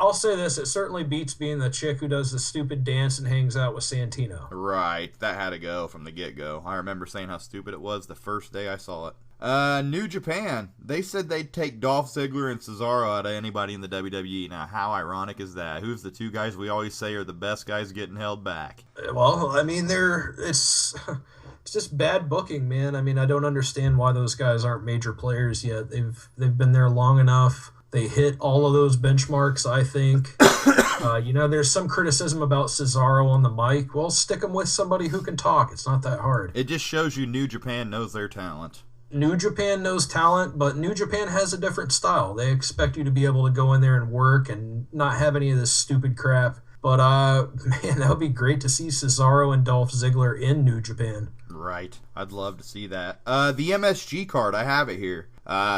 I'll say this: it certainly beats being the chick who does the stupid dance and hangs out with Santino. Right, that had to go from the get-go. I remember saying how stupid it was the first day I saw it. New Japan. They said they'd take Dolph Ziggler and Cesaro out of anybody in the WWE. Now, how ironic is that? Who's the two guys we always say are the best guys getting held back? Well, I mean, it's just bad booking, man. I mean, I don't understand why those guys aren't major players yet. They've been there long enough. They hit all of those benchmarks, I think. There's some criticism about Cesaro on the mic. Well, stick him with somebody who can talk. It's not that hard. It just shows you New Japan knows their talent. New Japan knows talent, but New Japan has a different style. They expect you to be able to go in there and work and not have any of this stupid crap. But, man, that would be great to see Cesaro and Dolph Ziggler in New Japan. Right. I'd love to see that. The MSG card, I have it here.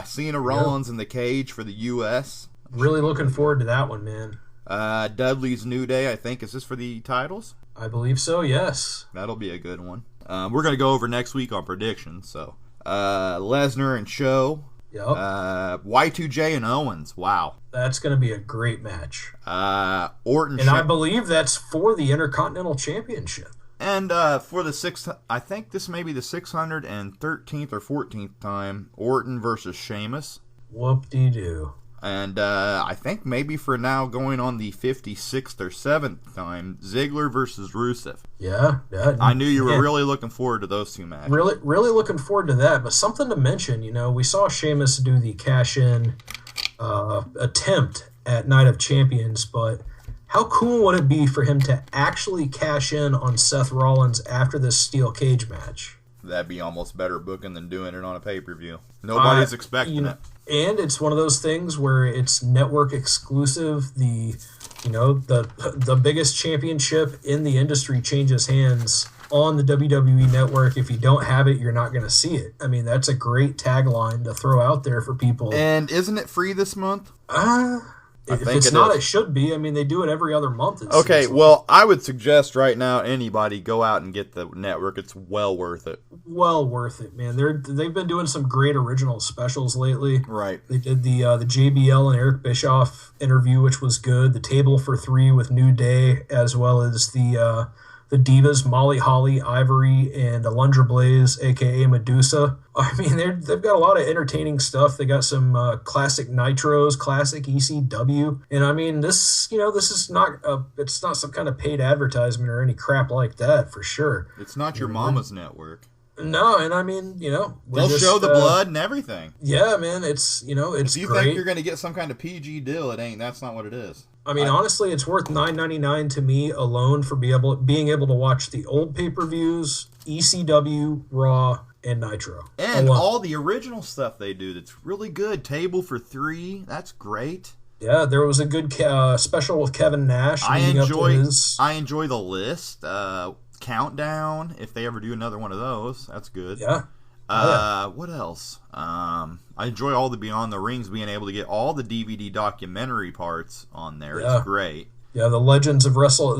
Cena Rollins in the cage for the U.S. Really looking forward to that one, man. Dudley's New Day, I think. Is this for the titles? I believe so, yes. That'll be a good one. We're going to go over next week on predictions, so... Lesnar and Show. Yep. Y2J and Owens. Wow. That's going to be a great match. Orton. And I believe that's for the Intercontinental Championship. And for the I think this may be the 613th or 14th time, Orton versus Sheamus. Whoop-de-doo. And I think maybe for now going on the 56th or 7th time, Ziggler versus Rusev. Yeah. I knew you were really looking forward to those two matches. Really looking forward to that. But something to mention, we saw Sheamus do the cash-in attempt at Night of Champions, but how cool would it be for him to actually cash in on Seth Rollins after this steel cage match? That'd be almost better booking than doing it on a pay-per-view. Nobody's expecting it. And it's one of those things where it's network exclusive. The biggest championship in the industry changes hands on the WWE Network. If you don't have it, you're not going to see it. I mean, that's a great tagline to throw out there for people. And isn't it free this month? If it's not, it should be. I mean, they do it every other month. Okay, well, I would suggest right now anybody go out and get the network. It's well worth it. Well worth it, man. They've been doing some great original specials lately. Right. They did the JBL and Eric Bischoff interview, which was good. The Table for Three with New Day, as well as the Divas, Molly Holly, Ivory, and Alundra Blaze, a.k.a. Medusa. I mean, they've got a lot of entertaining stuff. They got some classic Nitros, classic ECW. And, I mean, this is not it's not some kind of paid advertisement or any crap like that, for sure. It's not your mama's network. No, and I mean, they'll show the blood and everything. Yeah, man, it's if you great. think you're going to get some kind of PG deal, it ain't. That's not what it is. I mean, honestly, it's worth $9.99 to me alone for being able to watch the old pay-per-views, ECW, Raw, and Nitro. And all the original stuff they do that's really good. Table for Three, that's great. Yeah, there was a good special with Kevin Nash. I enjoy the list. Countdown, if they ever do another one of those, that's good. Yeah. What else? I enjoy all the Beyond the Rings, being able to get all the DVD documentary parts on there. Yeah. It's great. Yeah, the Legends of Wrestling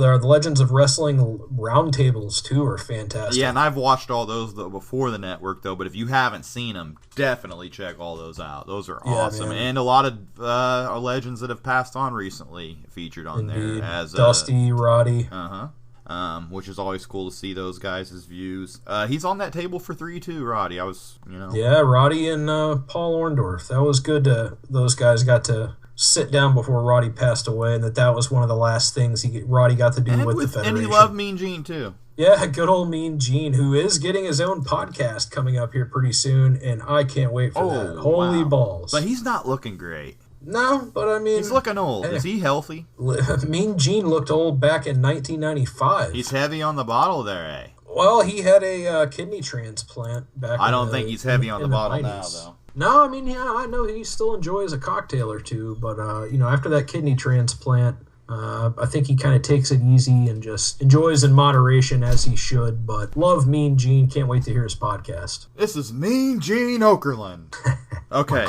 roundtables too are fantastic. Yeah, and I've watched all those before the network though. But if you haven't seen them, definitely check all those out. Those are awesome, man. And a lot of legends that have passed on recently featured on there as Dusty, Roddy. Which is always cool to see those guys' views. He's on that Table for Three too, Roddy. Yeah, Roddy and Paul Orndorff. That was good. Those guys got to sit down before Roddy passed away, and that was one of the last things Roddy got to do with the Federation. And he loved Mean Gene too. Yeah, good old Mean Gene, who is getting his own podcast coming up here pretty soon, and I can't wait for that. Holy balls. But he's not looking great. No, but I mean... He's looking old. Is he healthy? Mean Gene looked old back in 1995. He's heavy on the bottle there, eh? Well, he had a kidney transplant back I don't think he's heavy on the bottle 90s. Now, though. No, I mean, yeah, I know he still enjoys a cocktail or two, but, after that kidney transplant, I think he kind of takes it easy and just enjoys in moderation as he should, but love Mean Gene. Can't wait to hear his podcast. This is Mean Gene Okerlund. Okay.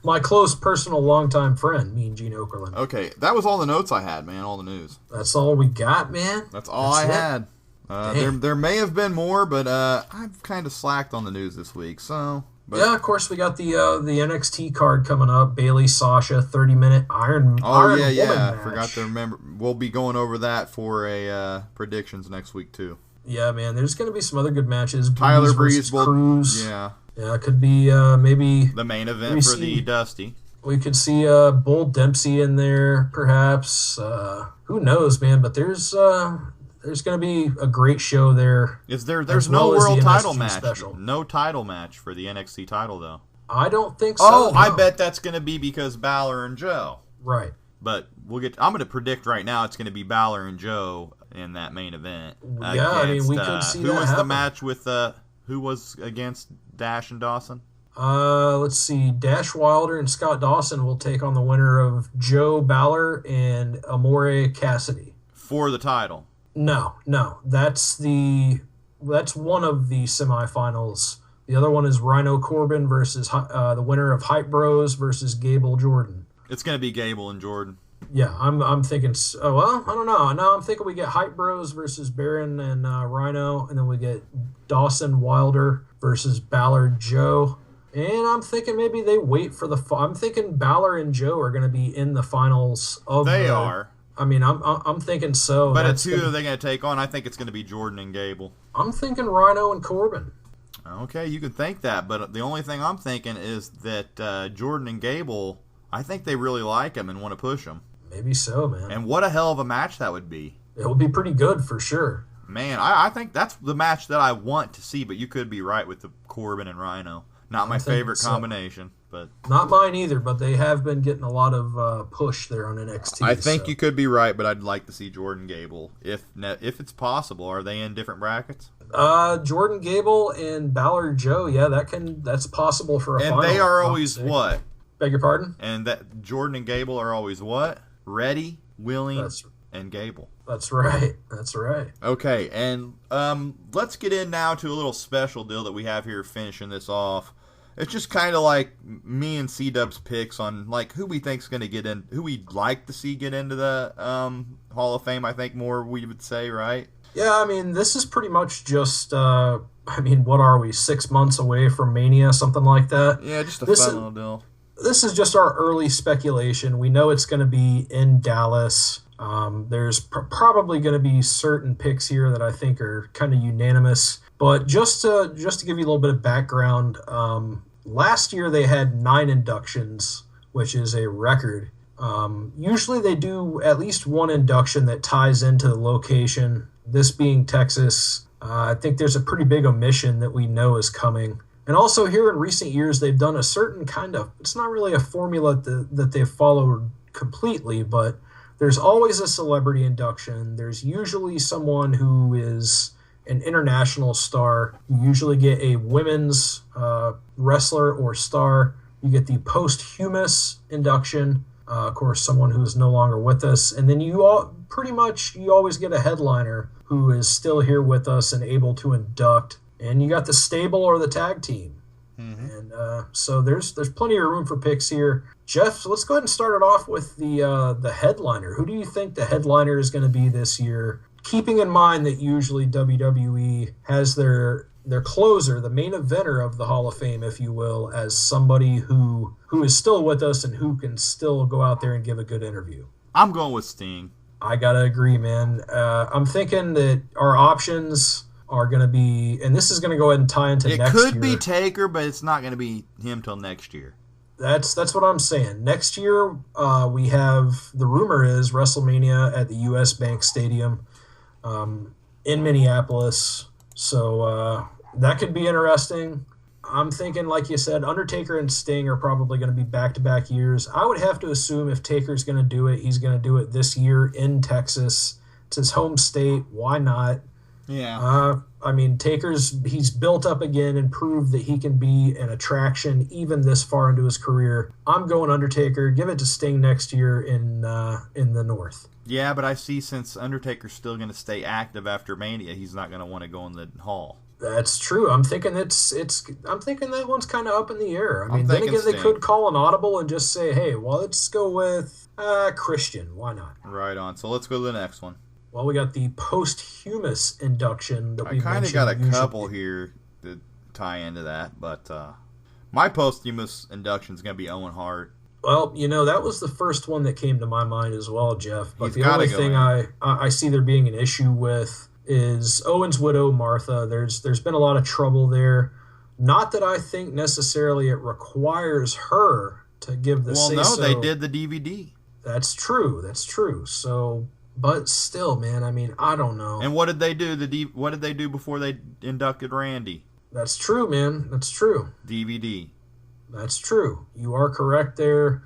My close personal longtime friend, Mean Gene Okerlund. Okay, that was all the notes I had, man, all the news. That's all we got, man? That's all I had. There may have been more, but I've kind of slacked on the news this week, so... But, yeah, of course, we got the NXT card coming up. Bayley, Sasha, 30-minute Iron Woman match. Forgot to remember. We'll be going over that for a predictions next week, too. Yeah, man, there's going to be some other good matches. Tyler Breeze, Cruz. Yeah, it could be maybe... the main event for the Dusty. We could see Bull Dempsey in there, perhaps. Who knows, man, but there's going to be a great show there. There's no world title match. Special. No title match for the NXT title, though. I don't think so. Oh, no. I bet that's going to be because Balor and Joe. Right. But I'm going to predict right now it's going to be Balor and Joe in that main event. Yeah, I mean, we could see that Who was happen. the match with, who was against Dash and Dawson? Let's see. Dash Wilder and Scott Dawson will take on the winner of Joe Balor and Amore Cassidy. For the title. No. That's one of the semifinals. The other one is Rhino Corbin versus the winner of Hype Bros versus Gable Jordan. It's going to be Gable and Jordan. Yeah, I'm thinking. Oh well, I don't know. No, I'm thinking we get Hype Bros versus Baron and Rhino, and then we get Dawson Wilder versus Balor Joe. And I'm thinking maybe they wait for the. I'm thinking Balor and Joe are going to be in the finals of. They are. I mean, I'm thinking so. But it's who are they going to take on? I think it's going to be Jordan and Gable. I'm thinking Rhino and Corbin. Okay, you can think that, but the only thing I'm thinking is that Jordan and Gable, I think they really like him and want to push him. Maybe so, man. And what a hell of a match that would be. It would be pretty good for sure. Man, I think that's the match that I want to see, but you could be right with the Corbin and Rhino. Not my favorite combination, but... Not mine either, but they have been getting a lot of push there on NXT. I think you could be right, but I'd like to see Jordan Gable. If it's possible, are they in different brackets? Jordan Gable and Balor Joe, yeah, that's possible for a final. And they are always what? Beg your pardon? And that Jordan and Gable are always what? Ready, willing, and Gable. That's right. Okay, and let's get in now to a little special deal that we have here finishing this off. It's just kind of like me and Cdub's picks on like who we think's going to get in, who we'd like to see get into the Hall of Fame. I think more we would say, right? Yeah, I mean this is pretty much just. What are we? 6 months away from Mania, something like that. Yeah, just a fun little deal. This is just our early speculation. We know it's going to be in Dallas. There's probably going to be certain picks here that I think are kind of unanimous. But just to give you a little bit of background, last year they had 9 inductions, which is a record. Usually they do at least one induction that ties into the location, this being Texas. I think there's a pretty big omission that we know is coming. And also here in recent years, they've done a certain kind of, it's not really a formula that they've followed completely, but there's always a celebrity induction. There's usually someone who is an international star. You usually get a women's wrestler or star. You get the posthumous induction, of course, someone who is no longer with us. And then you always get a headliner who is still here with us and able to induct. And you got the stable or the tag team. Mm-hmm. And so there's plenty of room for picks here. Jeff, let's go ahead and start it off with the headliner. Who do you think the headliner is going to be this year? Keeping in mind that usually WWE has their closer, the main eventer of the Hall of Fame, if you will, as somebody who is still with us and who can still go out there and give a good interview. I'm going with Sting. I got to agree, man. I'm thinking that our options are going to be, and this is going to go ahead and tie into next year. It could be Taker, but it's not going to be him till next year. That's what I'm saying. Next year, we have, the rumor is, WrestleMania at the US Bank Stadium in Minneapolis. So that could be interesting. I'm thinking, like you said, Undertaker and Sting are probably going to be back-to-back years. I would have to assume if Taker's going to do it, he's going to do it this year in Texas. It's his home state. Why not? Yeah. I mean, he's built up again and proved that he can be an attraction even this far into his career. I'm going Undertaker. Give it to Sting next year in the North. Yeah, but I see since Undertaker's still going to stay active after Mania, he's not going to want to go in the Hall. That's true. I'm thinking I'm thinking that one's kind of up in the air. I mean, then again, Sting. they could call an audible and just say, "Hey, well, let's go with Christian. Why not?" Right on. So let's go to the next one. Well, we got the posthumous induction that we mentioned. I kind of got a couple here to tie into that, but my posthumous induction is going to be Owen Hart. Well, that was the first one that came to my mind as well, Jeff. But He's the only gotta go thing in. I see there being an issue with is Owen's widow, Martha. There's been a lot of trouble there. Not that I think necessarily it requires her to give the say-so. Well, no, they did the DVD. That's true. So, but still, man, I mean, I don't know. And what did they do? What did they do before they inducted Randy? That's true, man. That's true. DVD. That's true. You are correct there.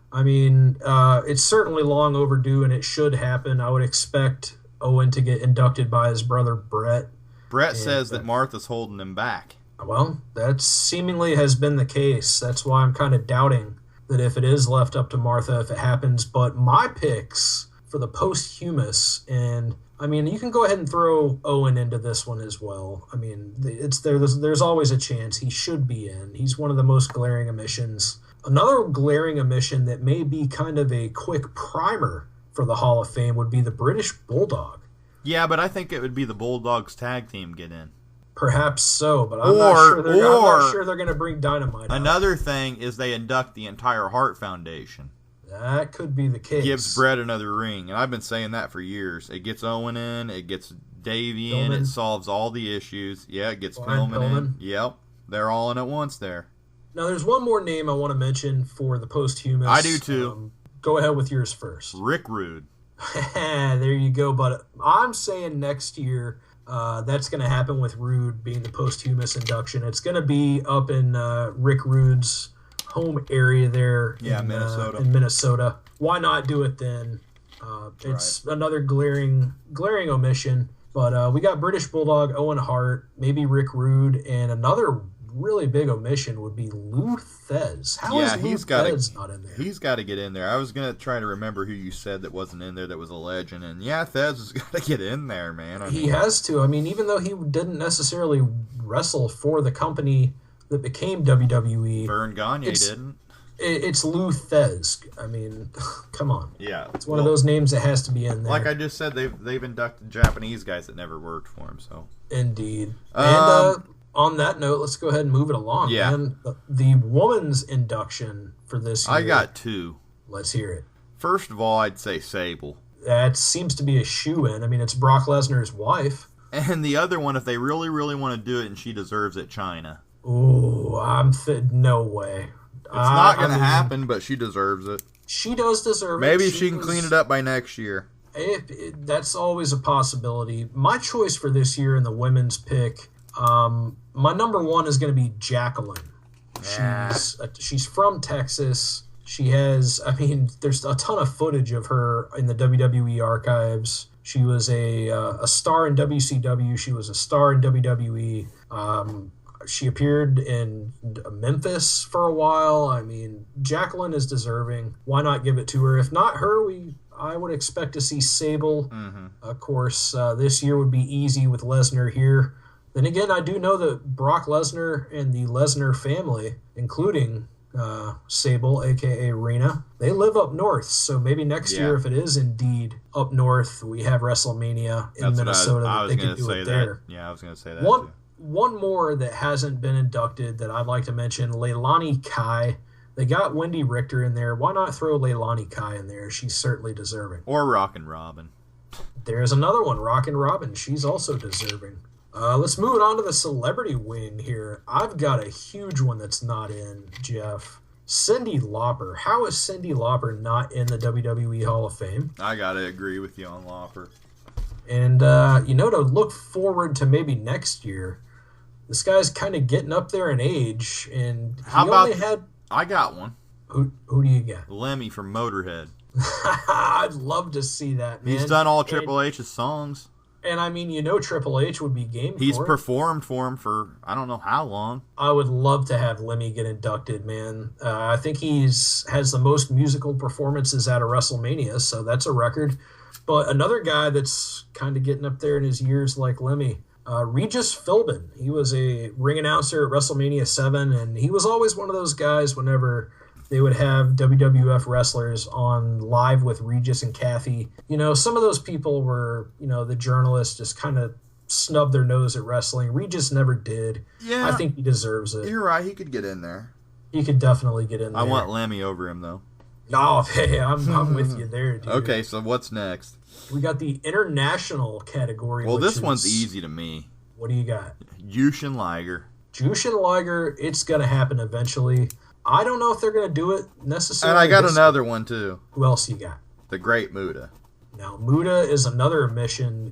I mean, it's certainly long overdue, and it should happen. I would expect Owen to get inducted by his brother Brett. Brett says that Martha's holding him back. Well, that seemingly has been the case. That's why I'm kind of doubting that if it is left up to Martha, if it happens. But my picks for the posthumous, and I mean, you can go ahead and throw Owen into this one as well. I mean, there's always a chance he should be in. He's one of the most glaring omissions. Another glaring omission that may be kind of a quick primer for the Hall of Fame would be the British Bulldog. Yeah, but I think it would be the Bulldogs tag team get in. Perhaps so, but I'm not sure they're going to bring Dynamite out. Another thing is they induct the entire Hart Foundation. That could be the case. Gives Brett another ring, and I've been saying that for years. It gets Owen in, it gets Davey in, it solves all the issues. Yeah, it gets Pillman in. Yep, they're all in at once there. Now, there's one more name I want to mention for the posthumous. I do too. Go ahead with yours first. Rick Rude. There you go, but I'm saying next year that's going to happen with Rude being the posthumous induction. It's going to be up in Rick Rude's home area there in Minnesota. Why not do it then? It's another glaring omission. But we got British Bulldog, Owen Hart, maybe Rick Rude, and another really big omission would be Lou Thez. How is Lou Thez not in there? He's got to get in there. I was going to try to remember who you said that wasn't in there that was a legend. And yeah, Thez has got to get in there, man. He has to. I mean, even though he didn't necessarily wrestle for the company that became WWE. Vern Gagne didn't. It's Lou Thez. I mean, come on. Yeah. It's one of those names that has to be in there. Like I just said, they've inducted Japanese guys that never worked for him. So Indeed. And on that note, let's go ahead and move it along. Yeah. Man. The woman's induction for this year. I got two. Let's hear it. First of all, I'd say Sable. That seems to be a shoo-in. I mean, it's Brock Lesnar's wife. And the other one, if they really, really want to do it and she deserves it, China. Ooh, no way. It's not going to happen, but she deserves it. She does deserve it. Maybe she can clean it up by next year. That's always a possibility. My choice for this year in the women's pick, my number one is going to be Jacqueline. Yeah. She's from Texas. She has, I mean, there's a ton of footage of her in the WWE archives. She was a star in WCW. She was a star in WWE. She appeared in Memphis for a while. I mean, Jacqueline is deserving. Why not give it to her? If not her, I would expect to see Sable. Mm-hmm. Of course, this year would be easy with Lesnar here. Then again, I do know that Brock Lesnar and the Lesnar family, including Sable, a.k.a. Rena, they live up north. So maybe next year, if it is indeed up north, we have WrestleMania in Minnesota that they can do it there. Yeah, I was going to say that too. One more that hasn't been inducted that I'd like to mention, Leilani Kai. They got Wendy Richter in there. Why not throw Leilani Kai in there? She's certainly deserving. Or Rockin' Robin. There's another one, Rockin' Robin. She's also deserving. Let's move it on to the celebrity wing here. I've got a huge one that's not in, Jeff. Cyndi Lauper. How is Cyndi Lauper not in the WWE Hall of Fame? I got to agree with you on Lauper. And, to look forward to maybe next year, this guy's kind of getting up there in age, and I got one. Who do you got? Lemmy from Motorhead. I'd love to see that, man. He's done all Triple H's songs. And I mean, Triple H would be game He's for it. performed for him for I don't know how long. I would love to have Lemmy get inducted, man. I think has the most musical performances at a WrestleMania, so that's a record. But another guy that's kind of getting up there in his years like Lemmy, Regis Philbin. He was a ring announcer at WrestleMania 7, and he was always one of those guys whenever they would have WWF wrestlers on live with Regis and Kathy. Some of those people were, the journalists just kind of snubbed their nose at wrestling. Regis never did. Yeah. I think he deserves it. You're right. He could get in there. He could definitely get in there. I want Lemmy over him, though. Oh, hey, I'm with you there, dude. Okay, so what's next? We got the international category. Well, this one's easy to me. What do you got? Jushin Liger. Jushin Liger, it's going to happen eventually. I don't know if they're going to do it necessarily. And I got another one, too. Who else you got? The Great Muta. Now, Muta is another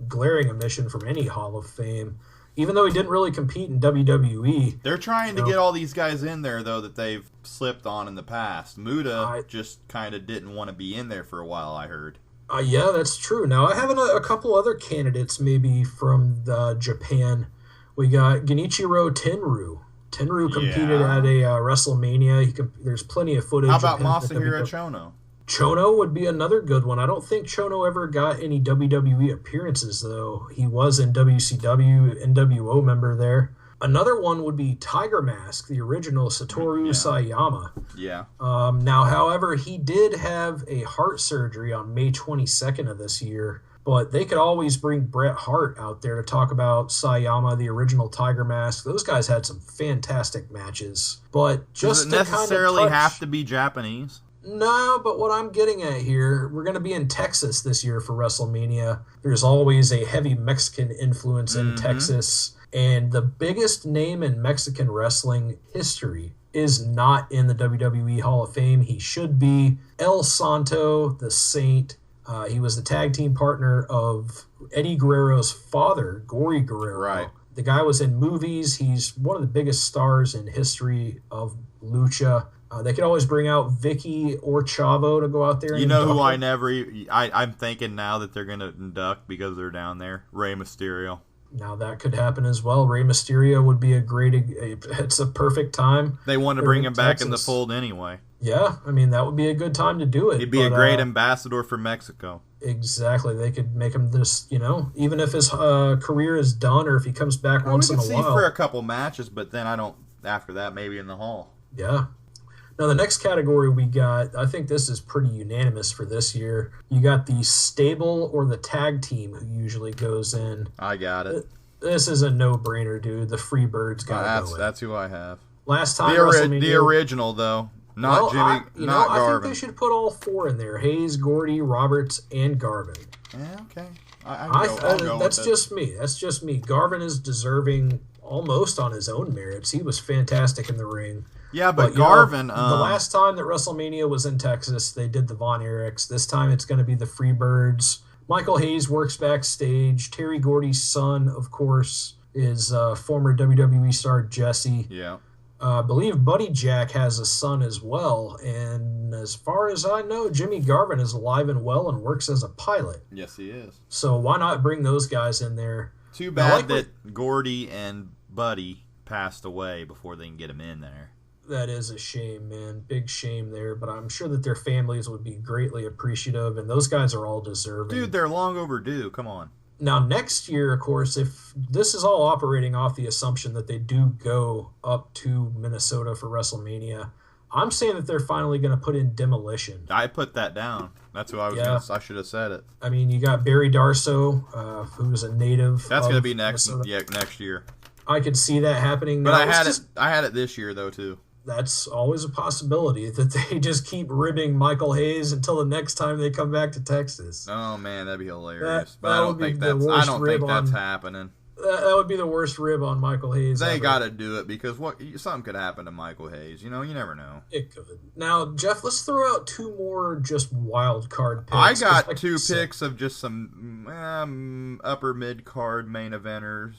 glaring omission from any Hall of Fame. Even though he didn't really compete in WWE. They're trying to get all these guys in there, though, that they've slipped on in the past. Muta just kind of didn't want to be in there for a while, I heard. Yeah, that's true. Now, I have a couple other candidates maybe from Japan. We got Genichiro Tenryu. Tenryu competed at a WrestleMania. There's plenty of footage. How about Masahiro Chono? Chono would be another good one. I don't think Chono ever got any WWE appearances, though. He was in WCW, NWO member there. Another one would be Tiger Mask, the original Satoru Sayama. Yeah. Now, however, he did have a heart surgery on May 22nd of this year, but they could always bring Bret Hart out there to talk about Sayama, the original Tiger Mask. Those guys had some fantastic matches. But just does it necessarily have to be Japanese? No, but what I'm getting at here, we're going to be in Texas this year for WrestleMania. There's always a heavy Mexican influence in Texas. And the biggest name in Mexican wrestling history is not in the WWE Hall of Fame. He should be El Santo, the Saint. He was the tag team partner of Eddie Guerrero's father, Gory Guerrero. Right. The guy was in movies. He's one of the biggest stars in history of Lucha. They could always bring out Vicky or Chavo to go out there and induct. Who I'm thinking now that they're going to induct because they're down there? Rey Mysterio. Now that could happen as well. Rey Mysterio would be it's a perfect time. They want to bring him back in the fold anyway. Yeah, I mean, that would be a good time to do it. He'd be a great ambassador for Mexico. Exactly. They could make him this, even if his career is done or if he comes back once in a while. We could see for a couple matches, but then after that, maybe in the Hall. Yeah. Now, the next category we got, I think this is pretty unanimous for this year. You got the stable or the tag team who usually goes in. I got it. This is a no-brainer, dude. The Freebirds got to go in. That's who I have. Last time the original, though. Not Jimmy, not Garvin. I think they should put all four in there. Hayes, Gordy, Roberts, and Garvin. Yeah, okay. That's just me. That's just me. Garvin is deserving almost on his own merits. He was fantastic in the ring. Yeah, but Garvin... the last time that WrestleMania was in Texas, they did the Von Erichs. This time it's going to be the Freebirds. Michael Hayes works backstage. Terry Gordy's son, of course, is former WWE star Jesse. Yeah. I believe Buddy Jack has a son as well. And as far as I know, Jimmy Garvin is alive and well and works as a pilot. Yes, he is. So why not bring those guys in there? Too bad that Gordy and Buddy passed away before they can get him in there. That is a shame, man. Big shame there. But I'm sure that their families would be greatly appreciative, and those guys are all deserving. Dude, they're long overdue. Come on. Now, next year, of course, if this is all operating off the assumption that they do go up to Minnesota for WrestleMania, I'm saying that they're finally going to put in Demolition. I put that down. That's who I was. I should have said it. I mean, you got Barry Darsow, who's a native. That's going to be next year. I could see that happening. But I had it this year though too. That's always a possibility that they just keep ribbing Michael Hayes until the next time they come back to Texas. Oh man, that'd be hilarious. But I don't think that's happening. That would be the worst rib on Michael Hayes. They got to do it because something could happen to Michael Hayes. You never know. It could. Now, Jeff, let's throw out two more just wild card picks. I got two picks of just some upper mid card main eventers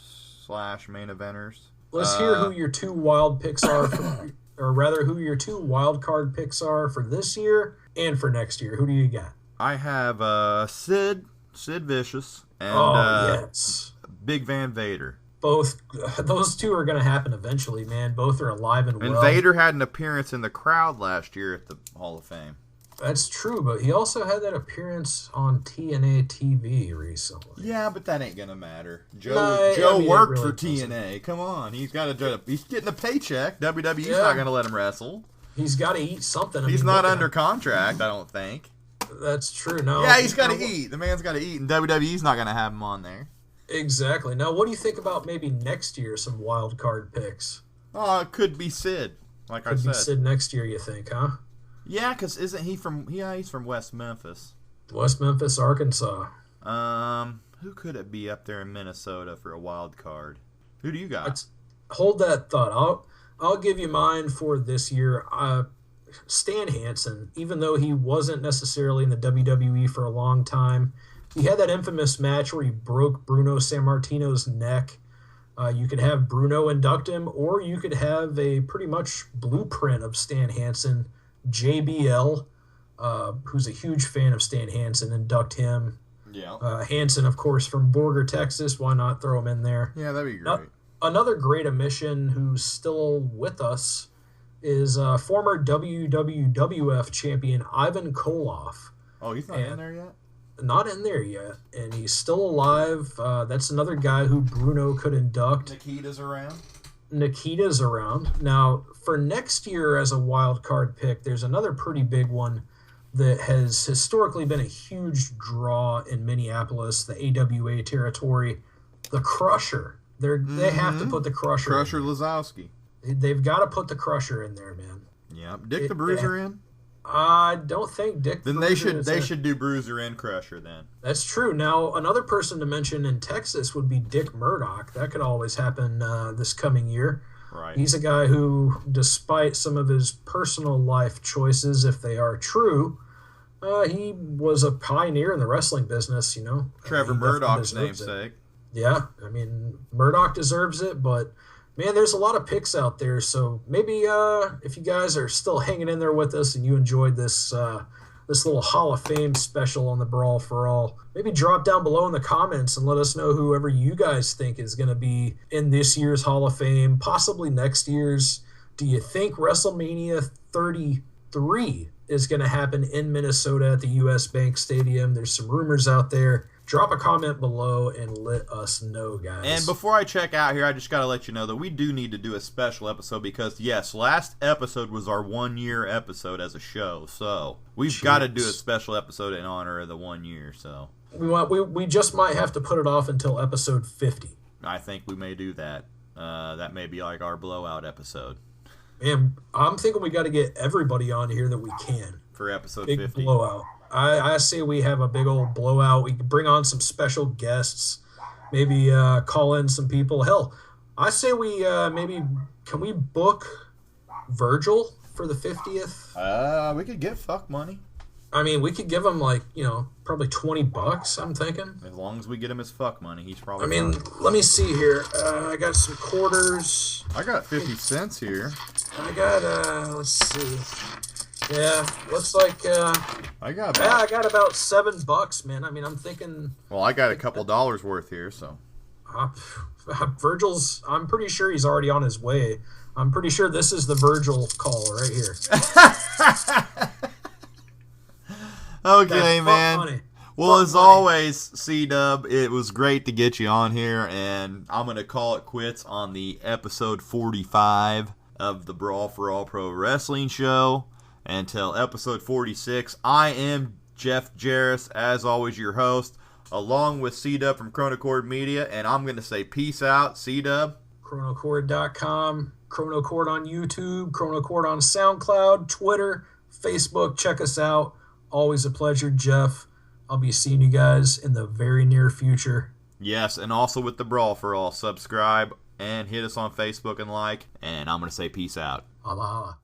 / main eventers. Let's hear who your two wild picks are, who your two wild card picks are for this year and for next year. Who do you got? I have Sid Vicious and yes, Big Van Vader. Both those two are going to happen eventually, man. Both are alive and well. And Vader had an appearance in the crowd last year at the Hall of Fame. That's true, but he also had that appearance on TNA TV recently. Yeah, but that ain't gonna matter. Joe worked really for TNA. Come on, he's getting a paycheck. WWE's not gonna let him wrestle. He's got to eat something. He's not under contract, I don't think. That's true. No. Yeah, he's got to eat. The man's got to eat, and WWE's not gonna have him on there. Exactly. Now, what do you think about maybe next year? Some wild card picks. Oh, it could be Sid. Like I said, could be Sid next year. You think, huh? Yeah, because isn't he from? Yeah, he's from West Memphis. West Memphis, Arkansas. Who could it be up there in Minnesota for a wild card? Who do you got? Hold that thought. I'll give you mine for this year. Stan Hansen, even though he wasn't necessarily in the WWE for a long time, he had that infamous match where he broke Bruno Sammartino's neck. You could have Bruno induct him, or you could have a pretty much blueprint of Stan Hansen. JBL, who's a huge fan of Stan Hansen, induct him. Yeah. Hansen, of course, from Borger, Texas. Why not throw him in there? Yeah, that'd be great. Another great omission who's still with us is former WWF champion Ivan Koloff. Oh, he's not in there yet? Not in there yet, and he's still alive. That's another guy who Bruno could induct. Nikita's around. Now, for next year as a wild card pick, there's another pretty big one that has historically been a huge draw in Minneapolis, the AWA territory, the Crusher. They have to put the Crusher. Crusher Lazowski. They've got to put the Crusher in there, man. Yeah, Dick the Bruiser in. I don't think Dick. Then they should do Bruiser and Crusher then. That's true. Now another person to mention in Texas would be Dick Murdoch. That could always happen this coming year. Right. He's a guy who, despite some of his personal life choices, if they are true, he was a pioneer in the wrestling business. You know, Trevor Murdoch's namesake. Yeah, I mean Murdoch deserves it, but. Man, there's a lot of picks out there, so maybe if you guys are still hanging in there with us and you enjoyed this little Hall of Fame special on the Brawl for All, maybe drop down below in the comments and let us know whoever you guys think is going to be in this year's Hall of Fame, possibly next year's. Do you think WrestleMania 33 is going to happen in Minnesota at the US Bank Stadium? There's some rumors out there. Drop a comment below and let us know, guys. And before I check out here, I just got to let you know that we do need to do a special episode because, yes, last episode was our 1-year episode as a show. So we've got to do a special episode in honor of the 1 year. So we just might have to put it off until episode 50. I think we may do that. That may be like our blowout episode. And I'm thinking we got to get everybody on here that we can. For episode big 50. Blowout. I say we have a big old blowout. We can bring on some special guests. Maybe call in some people. Hell, I say we can we book Virgil for the 50th? We could get fuck money. I mean, we could give him probably $20. I'm thinking. As long as we get him his fuck money, he's probably. I mean, let me see here. I got some quarters. I got 50 cents here. I got let's see. Yeah, looks like I got about $7, man. I mean, I'm thinking. Well, I got a couple dollars worth here, so. Virgil's. I'm pretty sure he's already on his way. I'm pretty sure this is the Virgil call right here. Okay, man. Money. Well, as always, Cdub, it was great to get you on here, and I'm going to call it quits on the episode 45 of the Brawl for All Pro Wrestling Show. Until episode 46, I am Jeff Jaros, as always, your host, along with Cdub from Chronochord Media, and I'm going to say peace out, Cdub. Chronochord.com, Chronochord on YouTube, Chronochord on SoundCloud, Twitter, Facebook. Check us out. Always a pleasure, Jeff. I'll be seeing you guys in the very near future. Yes, and also with the Brawl for All. Subscribe and hit us on Facebook and like, and I'm going to say peace out. Holla, holla.